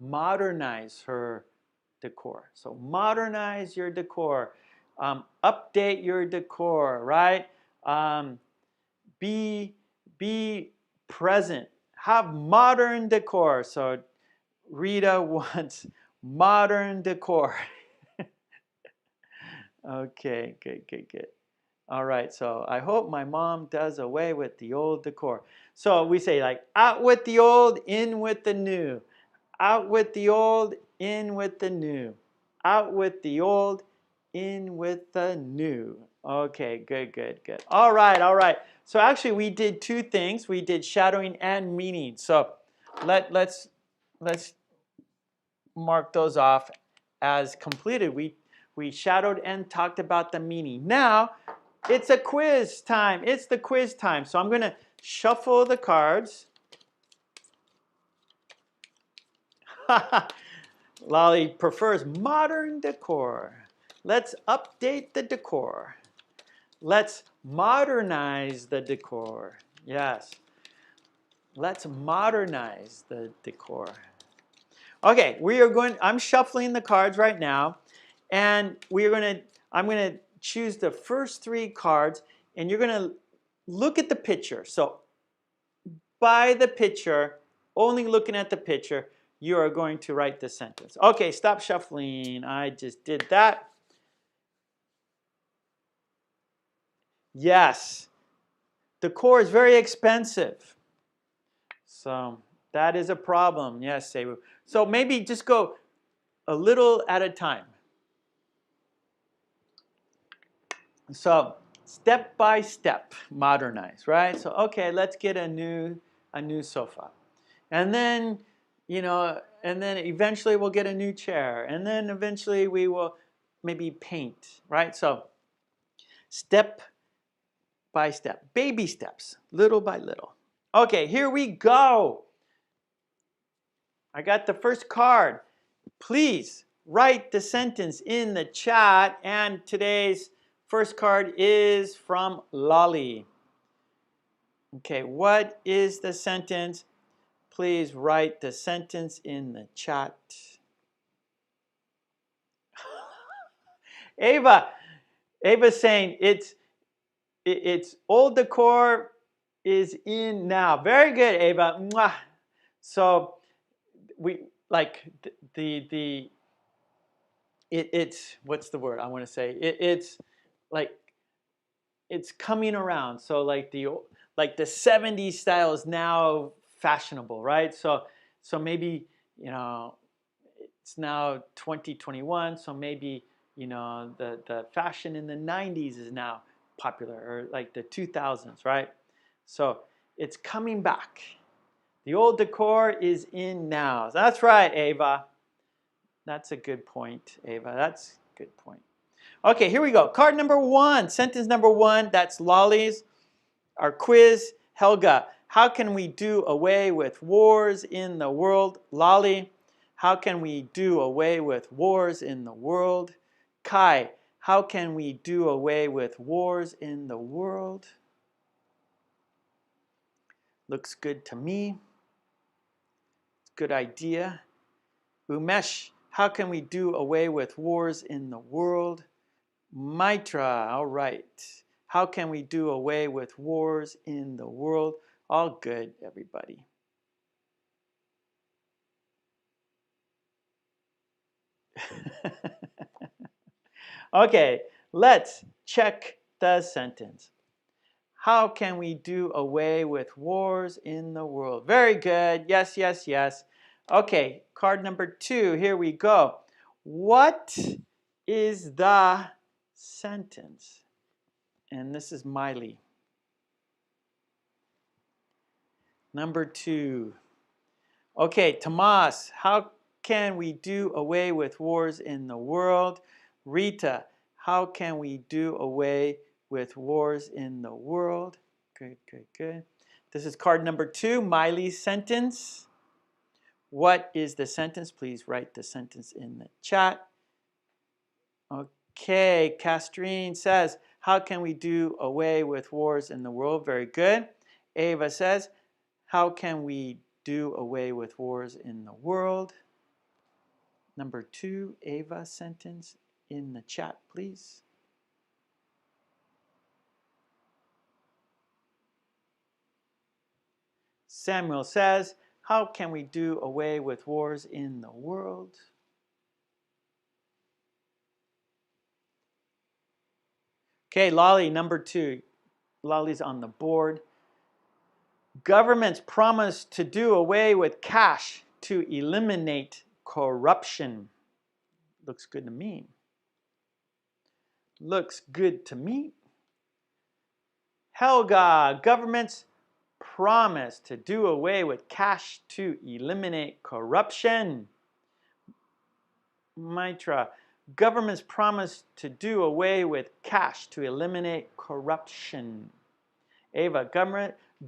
modernize her decor. So modernize your decor. Update your decor, right? Be present. Have modern decor. So Rita wants modern decor. Okay, good. All right, so I hope my mom does away with the old decor. So we say like, out with the old, in with the new. Out with the old, in with the new. Out with the old, in with the new. Okay, good. All right. So actually we did 2 things. We did shadowing and meaning. So let's mark those off as completed. We shadowed and talked about the meaning. Now it's a quiz time. It's the quiz time. So I'm going to shuffle the cards. Lolly prefers modern decor. Let's update the decor. Let's modernize the decor. Yes. Let's modernize the decor. Okay, I'm shuffling the cards right now, and I'm going to choose the first 3 cards, and you're going to look at the picture. So by the picture, only looking at the picture, you are going to write the sentence. Okay, stop shuffling. I just did that. Yes, decor is very expensive. So that is a problem. Yes, Seiwoo. So maybe just go a little at a time. So step by step, modernize, right? So okay, let's get a new sofa. And then, and then eventually we'll get a new chair. And then eventually we will maybe paint, right? So step by step, baby steps, little by little. Okay, here we go. I got the first card. Please write the sentence in the chat, and today's first card is from Lolly. Okay, what is the sentence? Please write the sentence in the chat. Ava's saying it's old decor is in now. Very good, Ava. Mwah. So we like the it's, what's the word I want to say? It's like, it's coming around. So like the 70s style is now fashionable, right? So maybe, you know, it's now 2021, so maybe, you know, the fashion in the 90s is now popular, or like the 2000s, right? So it's coming back. The old decor is in now. That's right, Ava. That's a good point, Ava. That's a good point. Okay, here we go. Card number 1, sentence number 1, that's Lolly's. Our quiz, Helga, how can we do away with wars in the world? Lolly, how can we do away with wars in the world? Kai, how can we do away with wars in the world? Looks good to me. Good idea. Umesh, how can we do away with wars in the world? Maitra, all right. How can we do away with wars in the world? All good, everybody. Okay, let's check the sentence. How can we do away with wars in the world? Very good. Yes, yes, yes. Okay, card number 2. Here we go. What is the sentence? And this is Miley. Number 2. Okay, Tomas, how can we do away with wars in the world? Rita, how can we do away with wars in the world? Good, good, good. This is card number 2, Miley's sentence. What is the sentence? Please write the sentence in the chat. Okay, Castrine says, how can we do away with wars in the world? Very good. Ava says, how can we do away with wars in the world? Number 2, Ava sentence in the chat, please. Samuel says, how can we do away with wars in the world? Okay, Lolly, number 2. Lolly's on the board. Governments promise to do away with cash to eliminate corruption. Looks good to me. Looks good to me. Helga, governments promise to do away with cash to eliminate corruption. Mitra, governments promise to do away with cash to eliminate corruption. Ava,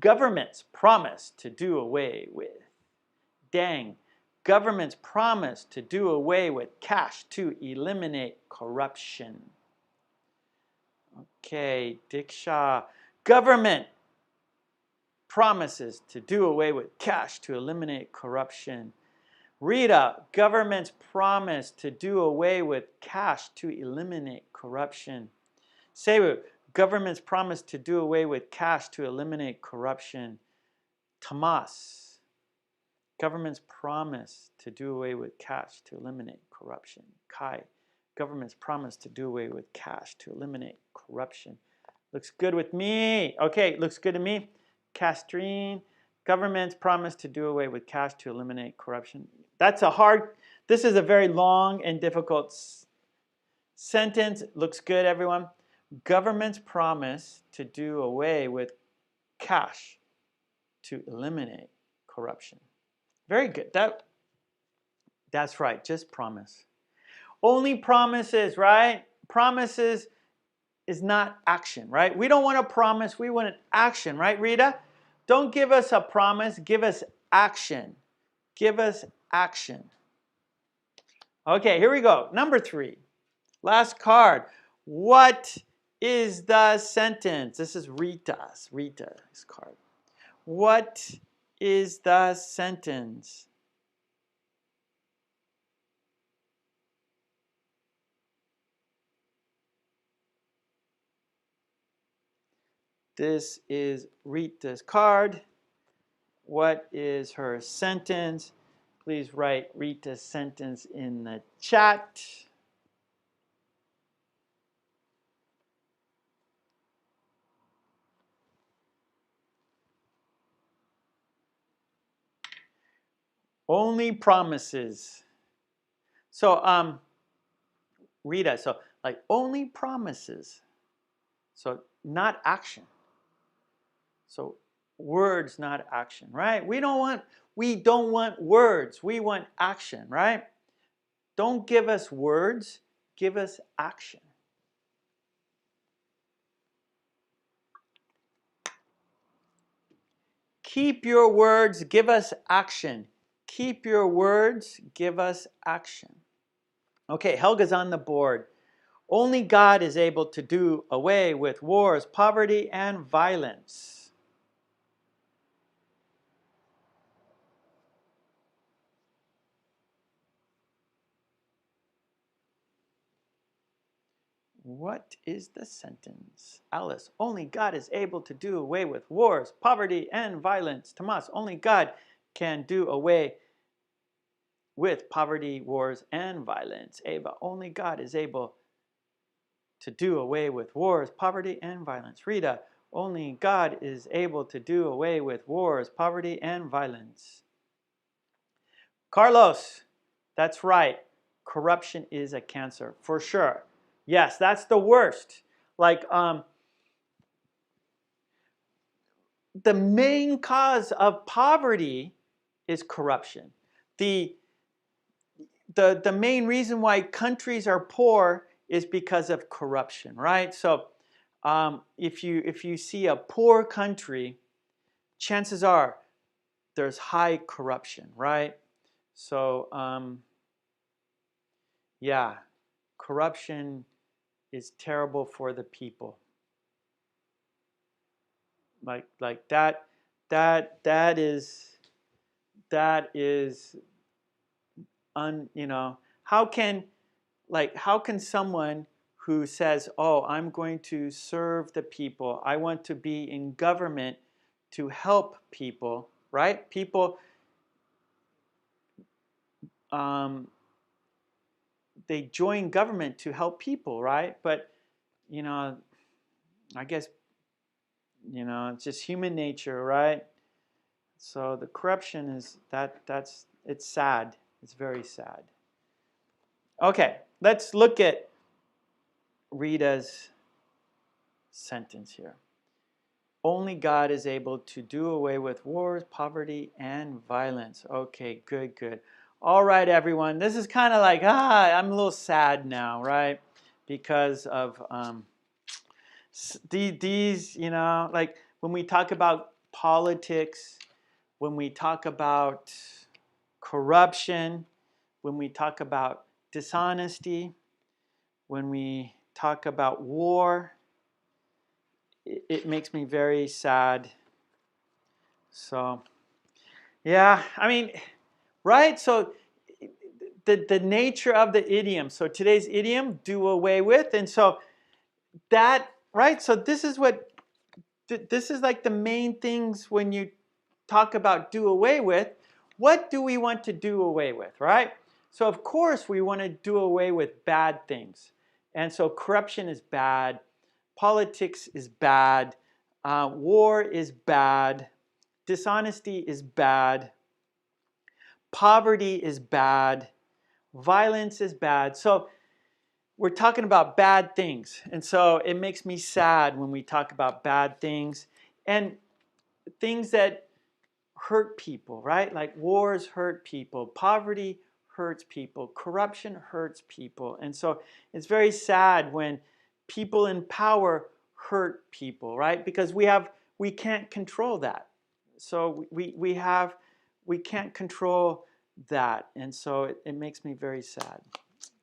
governments promise to do away with. Dang, governments promise to do away with cash to eliminate corruption. Okay, Diksha, government promises to do away with cash to eliminate corruption. Rita, governments promise to do away with cash to eliminate corruption. Sebu, governments promise to do away with cash to eliminate corruption. Tomas, governments promise to do away with cash to eliminate corruption. Kai, governments promise to do away with cash to eliminate corruption. Looks good with me. Okay, looks good to me. Castrine, governments promise to do away with cash to eliminate corruption. This is a very long and difficult sentence. Looks good, everyone. Governments promise to do away with cash to eliminate corruption. Very good. That's right, just promise. Only promises, right? Promises is not action, right? We don't want a promise, we want an action, right, Rita? Don't give us a promise, give us action. Give us action. Okay, here we go. Number 3. Last card. What is the sentence? This is Rita's card. What is the sentence? This is Rita's card. What is her sentence? Please write Rita's sentence in the chat. Only promises. So Rita, so like only promises. So not action. So words, not action, right? We don't want words. We want action, right? Don't give us words, give us action. Keep your words, give us action. Keep your words, give us action. Okay, Helga's on the board. Only God is able to do away with wars, poverty, and violence. What is the sentence? Alice, only God is able to do away with wars, poverty, and violence. Tomas, only God can do away with poverty, wars, and violence. Ava, only God is able to do away with wars, poverty, and violence. Rita, only God is able to do away with wars, poverty, and violence. Carlos, that's right. Corruption is a cancer, for sure. Yes, that's the worst. Like, the main cause of poverty is corruption. The main reason why countries are poor is because of corruption, right? So if you see a poor country, chances are there's high corruption, right? So yeah, corruption is terrible for the people. Like that is how can someone who says, oh, I'm going to serve the people, I want to be in government to help people, right? People, they join government to help people, right? But I guess it's just human nature, right? So the corruption is it's sad. It's very sad. Okay, let's look at Rita's sentence here. Only God is able to do away with wars, poverty, and violence. Okay, good. All right, everyone. This is kind of like, I'm a little sad now, right? Because of these, like when we talk about politics, when we talk about corruption, when we talk about dishonesty, when we talk about war, it makes me very sad. So, yeah, I mean, right? So the nature of the idiom. So today's idiom, do away with. And so that, right? So this is like the main things when you talk about do away with. What do we want to do away with, right? So of course we want to do away with bad things. And so corruption is bad. Politics is bad. War is bad. Dishonesty is bad. Poverty is bad. Violence is bad. So we're talking about bad things. And so it makes me sad when we talk about bad things and things that hurt people, right? Like wars hurt people. Poverty hurts people. Corruption hurts people. And so it's very sad when people in power hurt people, right? Because we can't control that. So we can't control that. And so it makes me very sad.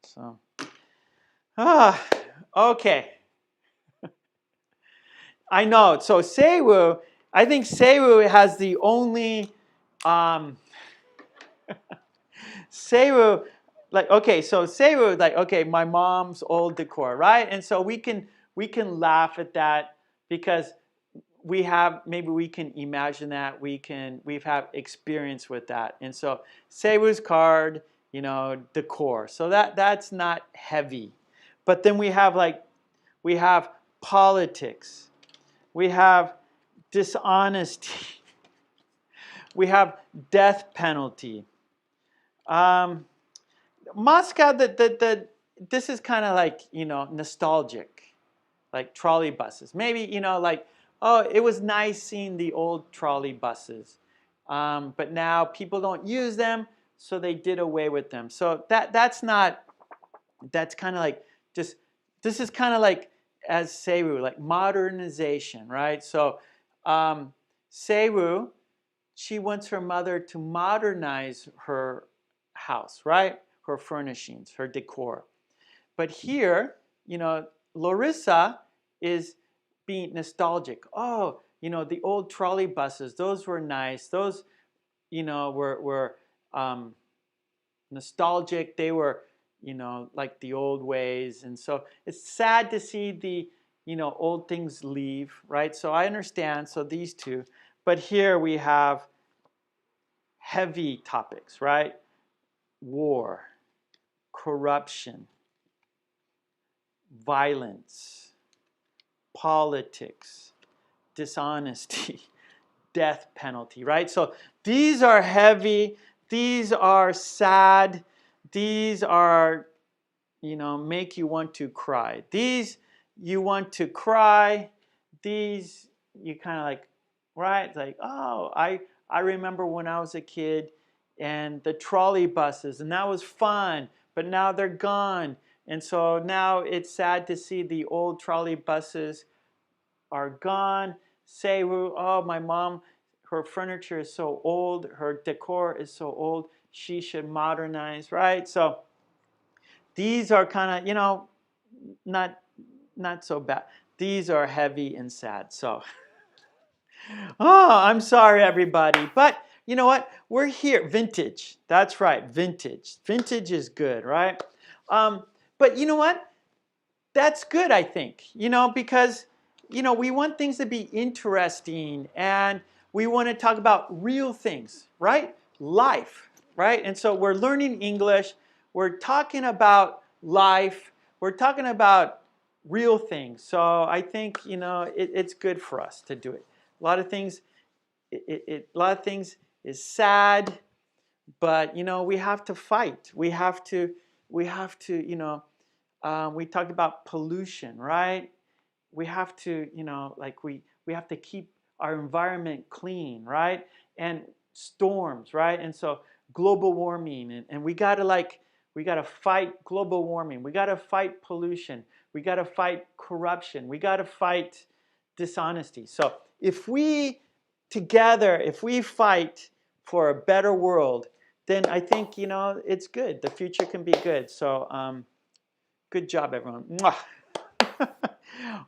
So okay. I know. So Seiwu, I think Seiwu has the only Seiwu, like, okay, so Seiwu, like, okay, my mom's old decor, right? And so we can laugh at that because maybe we can imagine that, we've had experience with that. And so Seiwu's card, decor. So that's not heavy. But then we have politics. We have dishonesty. We have death penalty. Moscow, this is kind of like, nostalgic, like trolley buses. Maybe, like, oh, it was nice seeing the old trolley buses. But now people don't use them, so they did away with them. So that's kind of like just, this is kind of like, as Seru, like modernization, right? So Seru, she wants her mother to modernize her house, right? Her furnishings, her decor. But here, Larissa is being nostalgic. Oh, the old trolley buses, those were nice. Those, were nostalgic. They were, like the old ways. And so it's sad to see the, old things leave, right? So I understand. So these two. But here we have heavy topics, right? War, corruption, violence, politics, dishonesty, death penalty, right? So these are heavy, these are sad, these are, make you want to cry. These you want to cry, these you kind of like, right? Like, oh, I remember when I was a kid and the trolley buses, and that was fun, but now they're gone. And so now it's sad to see the old trolley buses are gone. Say, oh, my mom, her furniture is so old, her decor is so old, she should modernize, right? So these are kind of, not so bad. These are heavy and sad. So, oh, I'm sorry, everybody. But you know what? We're here. Vintage. That's right. Vintage. Vintage is good, right? But you know what? That's good, I think, because, we want things to be interesting and we want to talk about real things, right? Life, right? And so we're learning English. We're talking about life. We're talking about real things. So I think, it's good for us to do it. A lot of things, a lot of things is sad, but, we have to fight. We have to, we talked about pollution, right? We have to, like we have to keep our environment clean, right? And storms, right? And so global warming, and we gotta fight global warming. We gotta fight pollution. We gotta fight corruption. We gotta fight dishonesty. So if we together, if we fight for a better world, then I think, it's good. The future can be good. So good job, everyone. Mwah.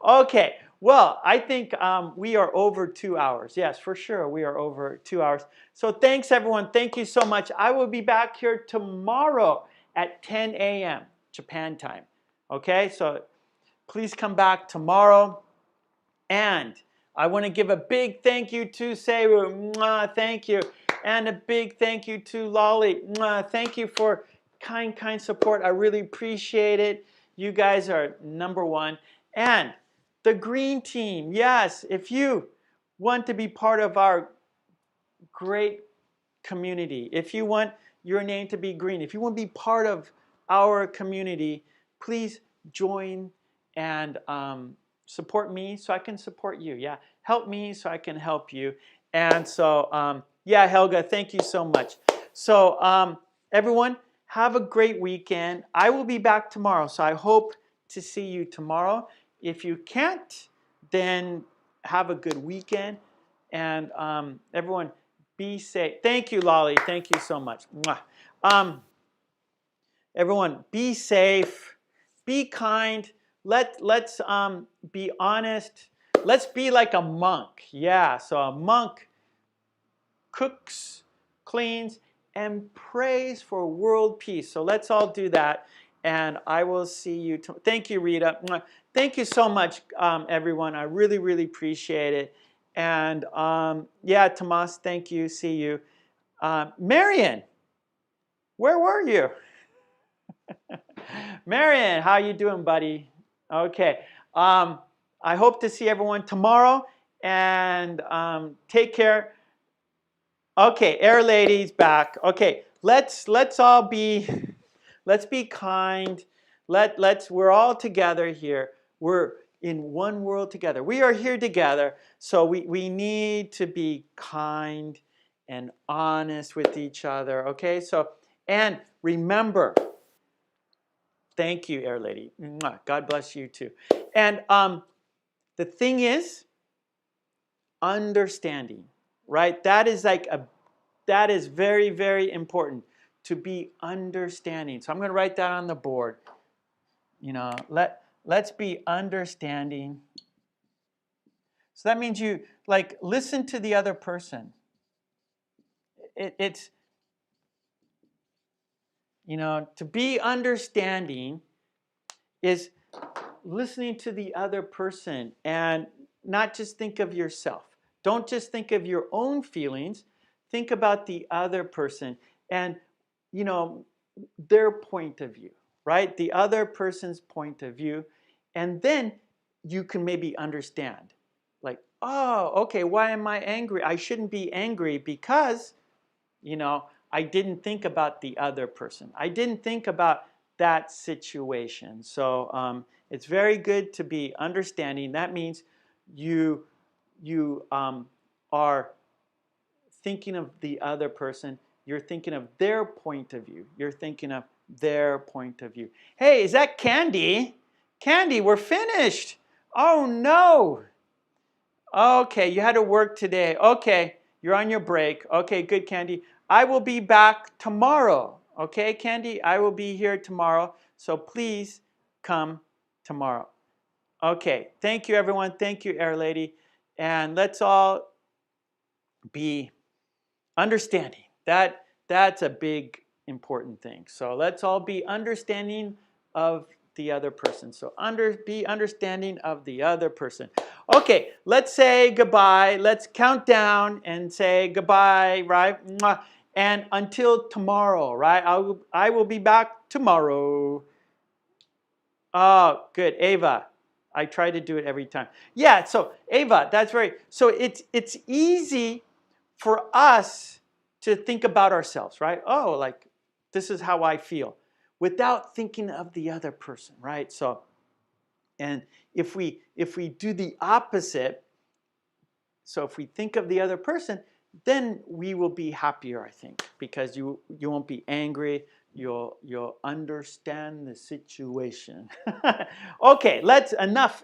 Okay, well, I think we are over 2 hours. Yes, for sure, we are over 2 hours. So thanks, everyone. Thank you so much. I will be back here tomorrow at 10 a.m. Japan time. Okay, so please come back tomorrow. And I want to give a big thank you to Seru. Mwah, thank you. And a big thank you to Lolly. Mwah, thank you for kind support. I really appreciate it. You guys are number one. And the green team, yes, if you want to be part of our great community, if you want your name to be green, if you want to be part of our community, please join and support me so I can support you. Yeah, help me so I can help you. And so, yeah, Helga, thank you so much. So, everyone, have a great weekend. I will be back tomorrow, so I hope to see you tomorrow. If you can't, then have a good weekend. And everyone, be safe. Thank you, Lolly. Thank you so much. Everyone, be safe. Be kind. Let's be honest. Let's be like a monk. Yeah, so a monk cooks, cleans, and prays for world peace. So let's all do that. And I will see you. Thank you, Rita. Thank you so much, everyone. I really, really appreciate it. And yeah, Tomas, thank you. See you. Marion, where were you? Marion, how you doing, buddy? Okay. I hope to see everyone tomorrow. And take care. Okay, Air Lady's back. Okay, let's all be kind. We're all together here. We're in one world together. We are here together, so we need to be kind and honest with each other, okay? So, and remember, thank you, Air Lady. Mwah. God bless you too. And the thing is, understanding, right? That is very, very important, to be understanding. So I'm going to write that on the board. You know, let's be understanding. So that means you like listen to the other person. It's, you know, to be understanding is listening to the other person and not just think of yourself. Don't just think of your own feelings. Think about the other person and, you know, their point of view, right? The other person's point of view. And then you can maybe understand. Like, oh, okay, why am I angry? I shouldn't be angry because, you know, I didn't think about the other person. I didn't think about that situation. So it's very good to be understanding. That means you are thinking of the other person. You're thinking of their point of view. You're thinking of their point of view. Hey, is that Candy? Candy, we're finished. Oh no. Okay, you had to work today. Okay, you're on your break. Okay, good, Candy. I will be back tomorrow. Okay, Candy, I will be here tomorrow. So please come tomorrow. Okay, thank you, everyone. Thank you, Air Lady. And let's all be understanding. That's a big, important thing. So let's all be understanding of the other person. So be understanding of the other person. Okay, let's say goodbye. Let's count down and say goodbye, right? Mwah. And until tomorrow, right? I will be back tomorrow. Oh, good, Ava. I try to do it every time. Yeah, so Ava, that's right. So it's easy for us to think about ourselves, right? Oh, like this is how I feel, without thinking of the other person, right? So, and if we do the opposite, so if we think of the other person, then we will be happier, I think, because you won't be angry. You'll understand the situation. Okay, enough.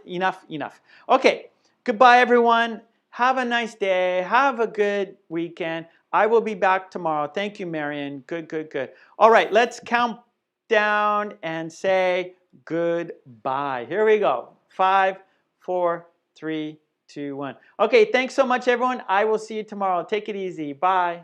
Okay, goodbye, everyone. Have a nice day. Have a good weekend. I will be back tomorrow. Thank you, Marion. Good. All right, let's count down and say goodbye. Here we go. 5, 4, 3, 2, 1. Okay, thanks so much, everyone. I will see you tomorrow. Take it easy. Bye.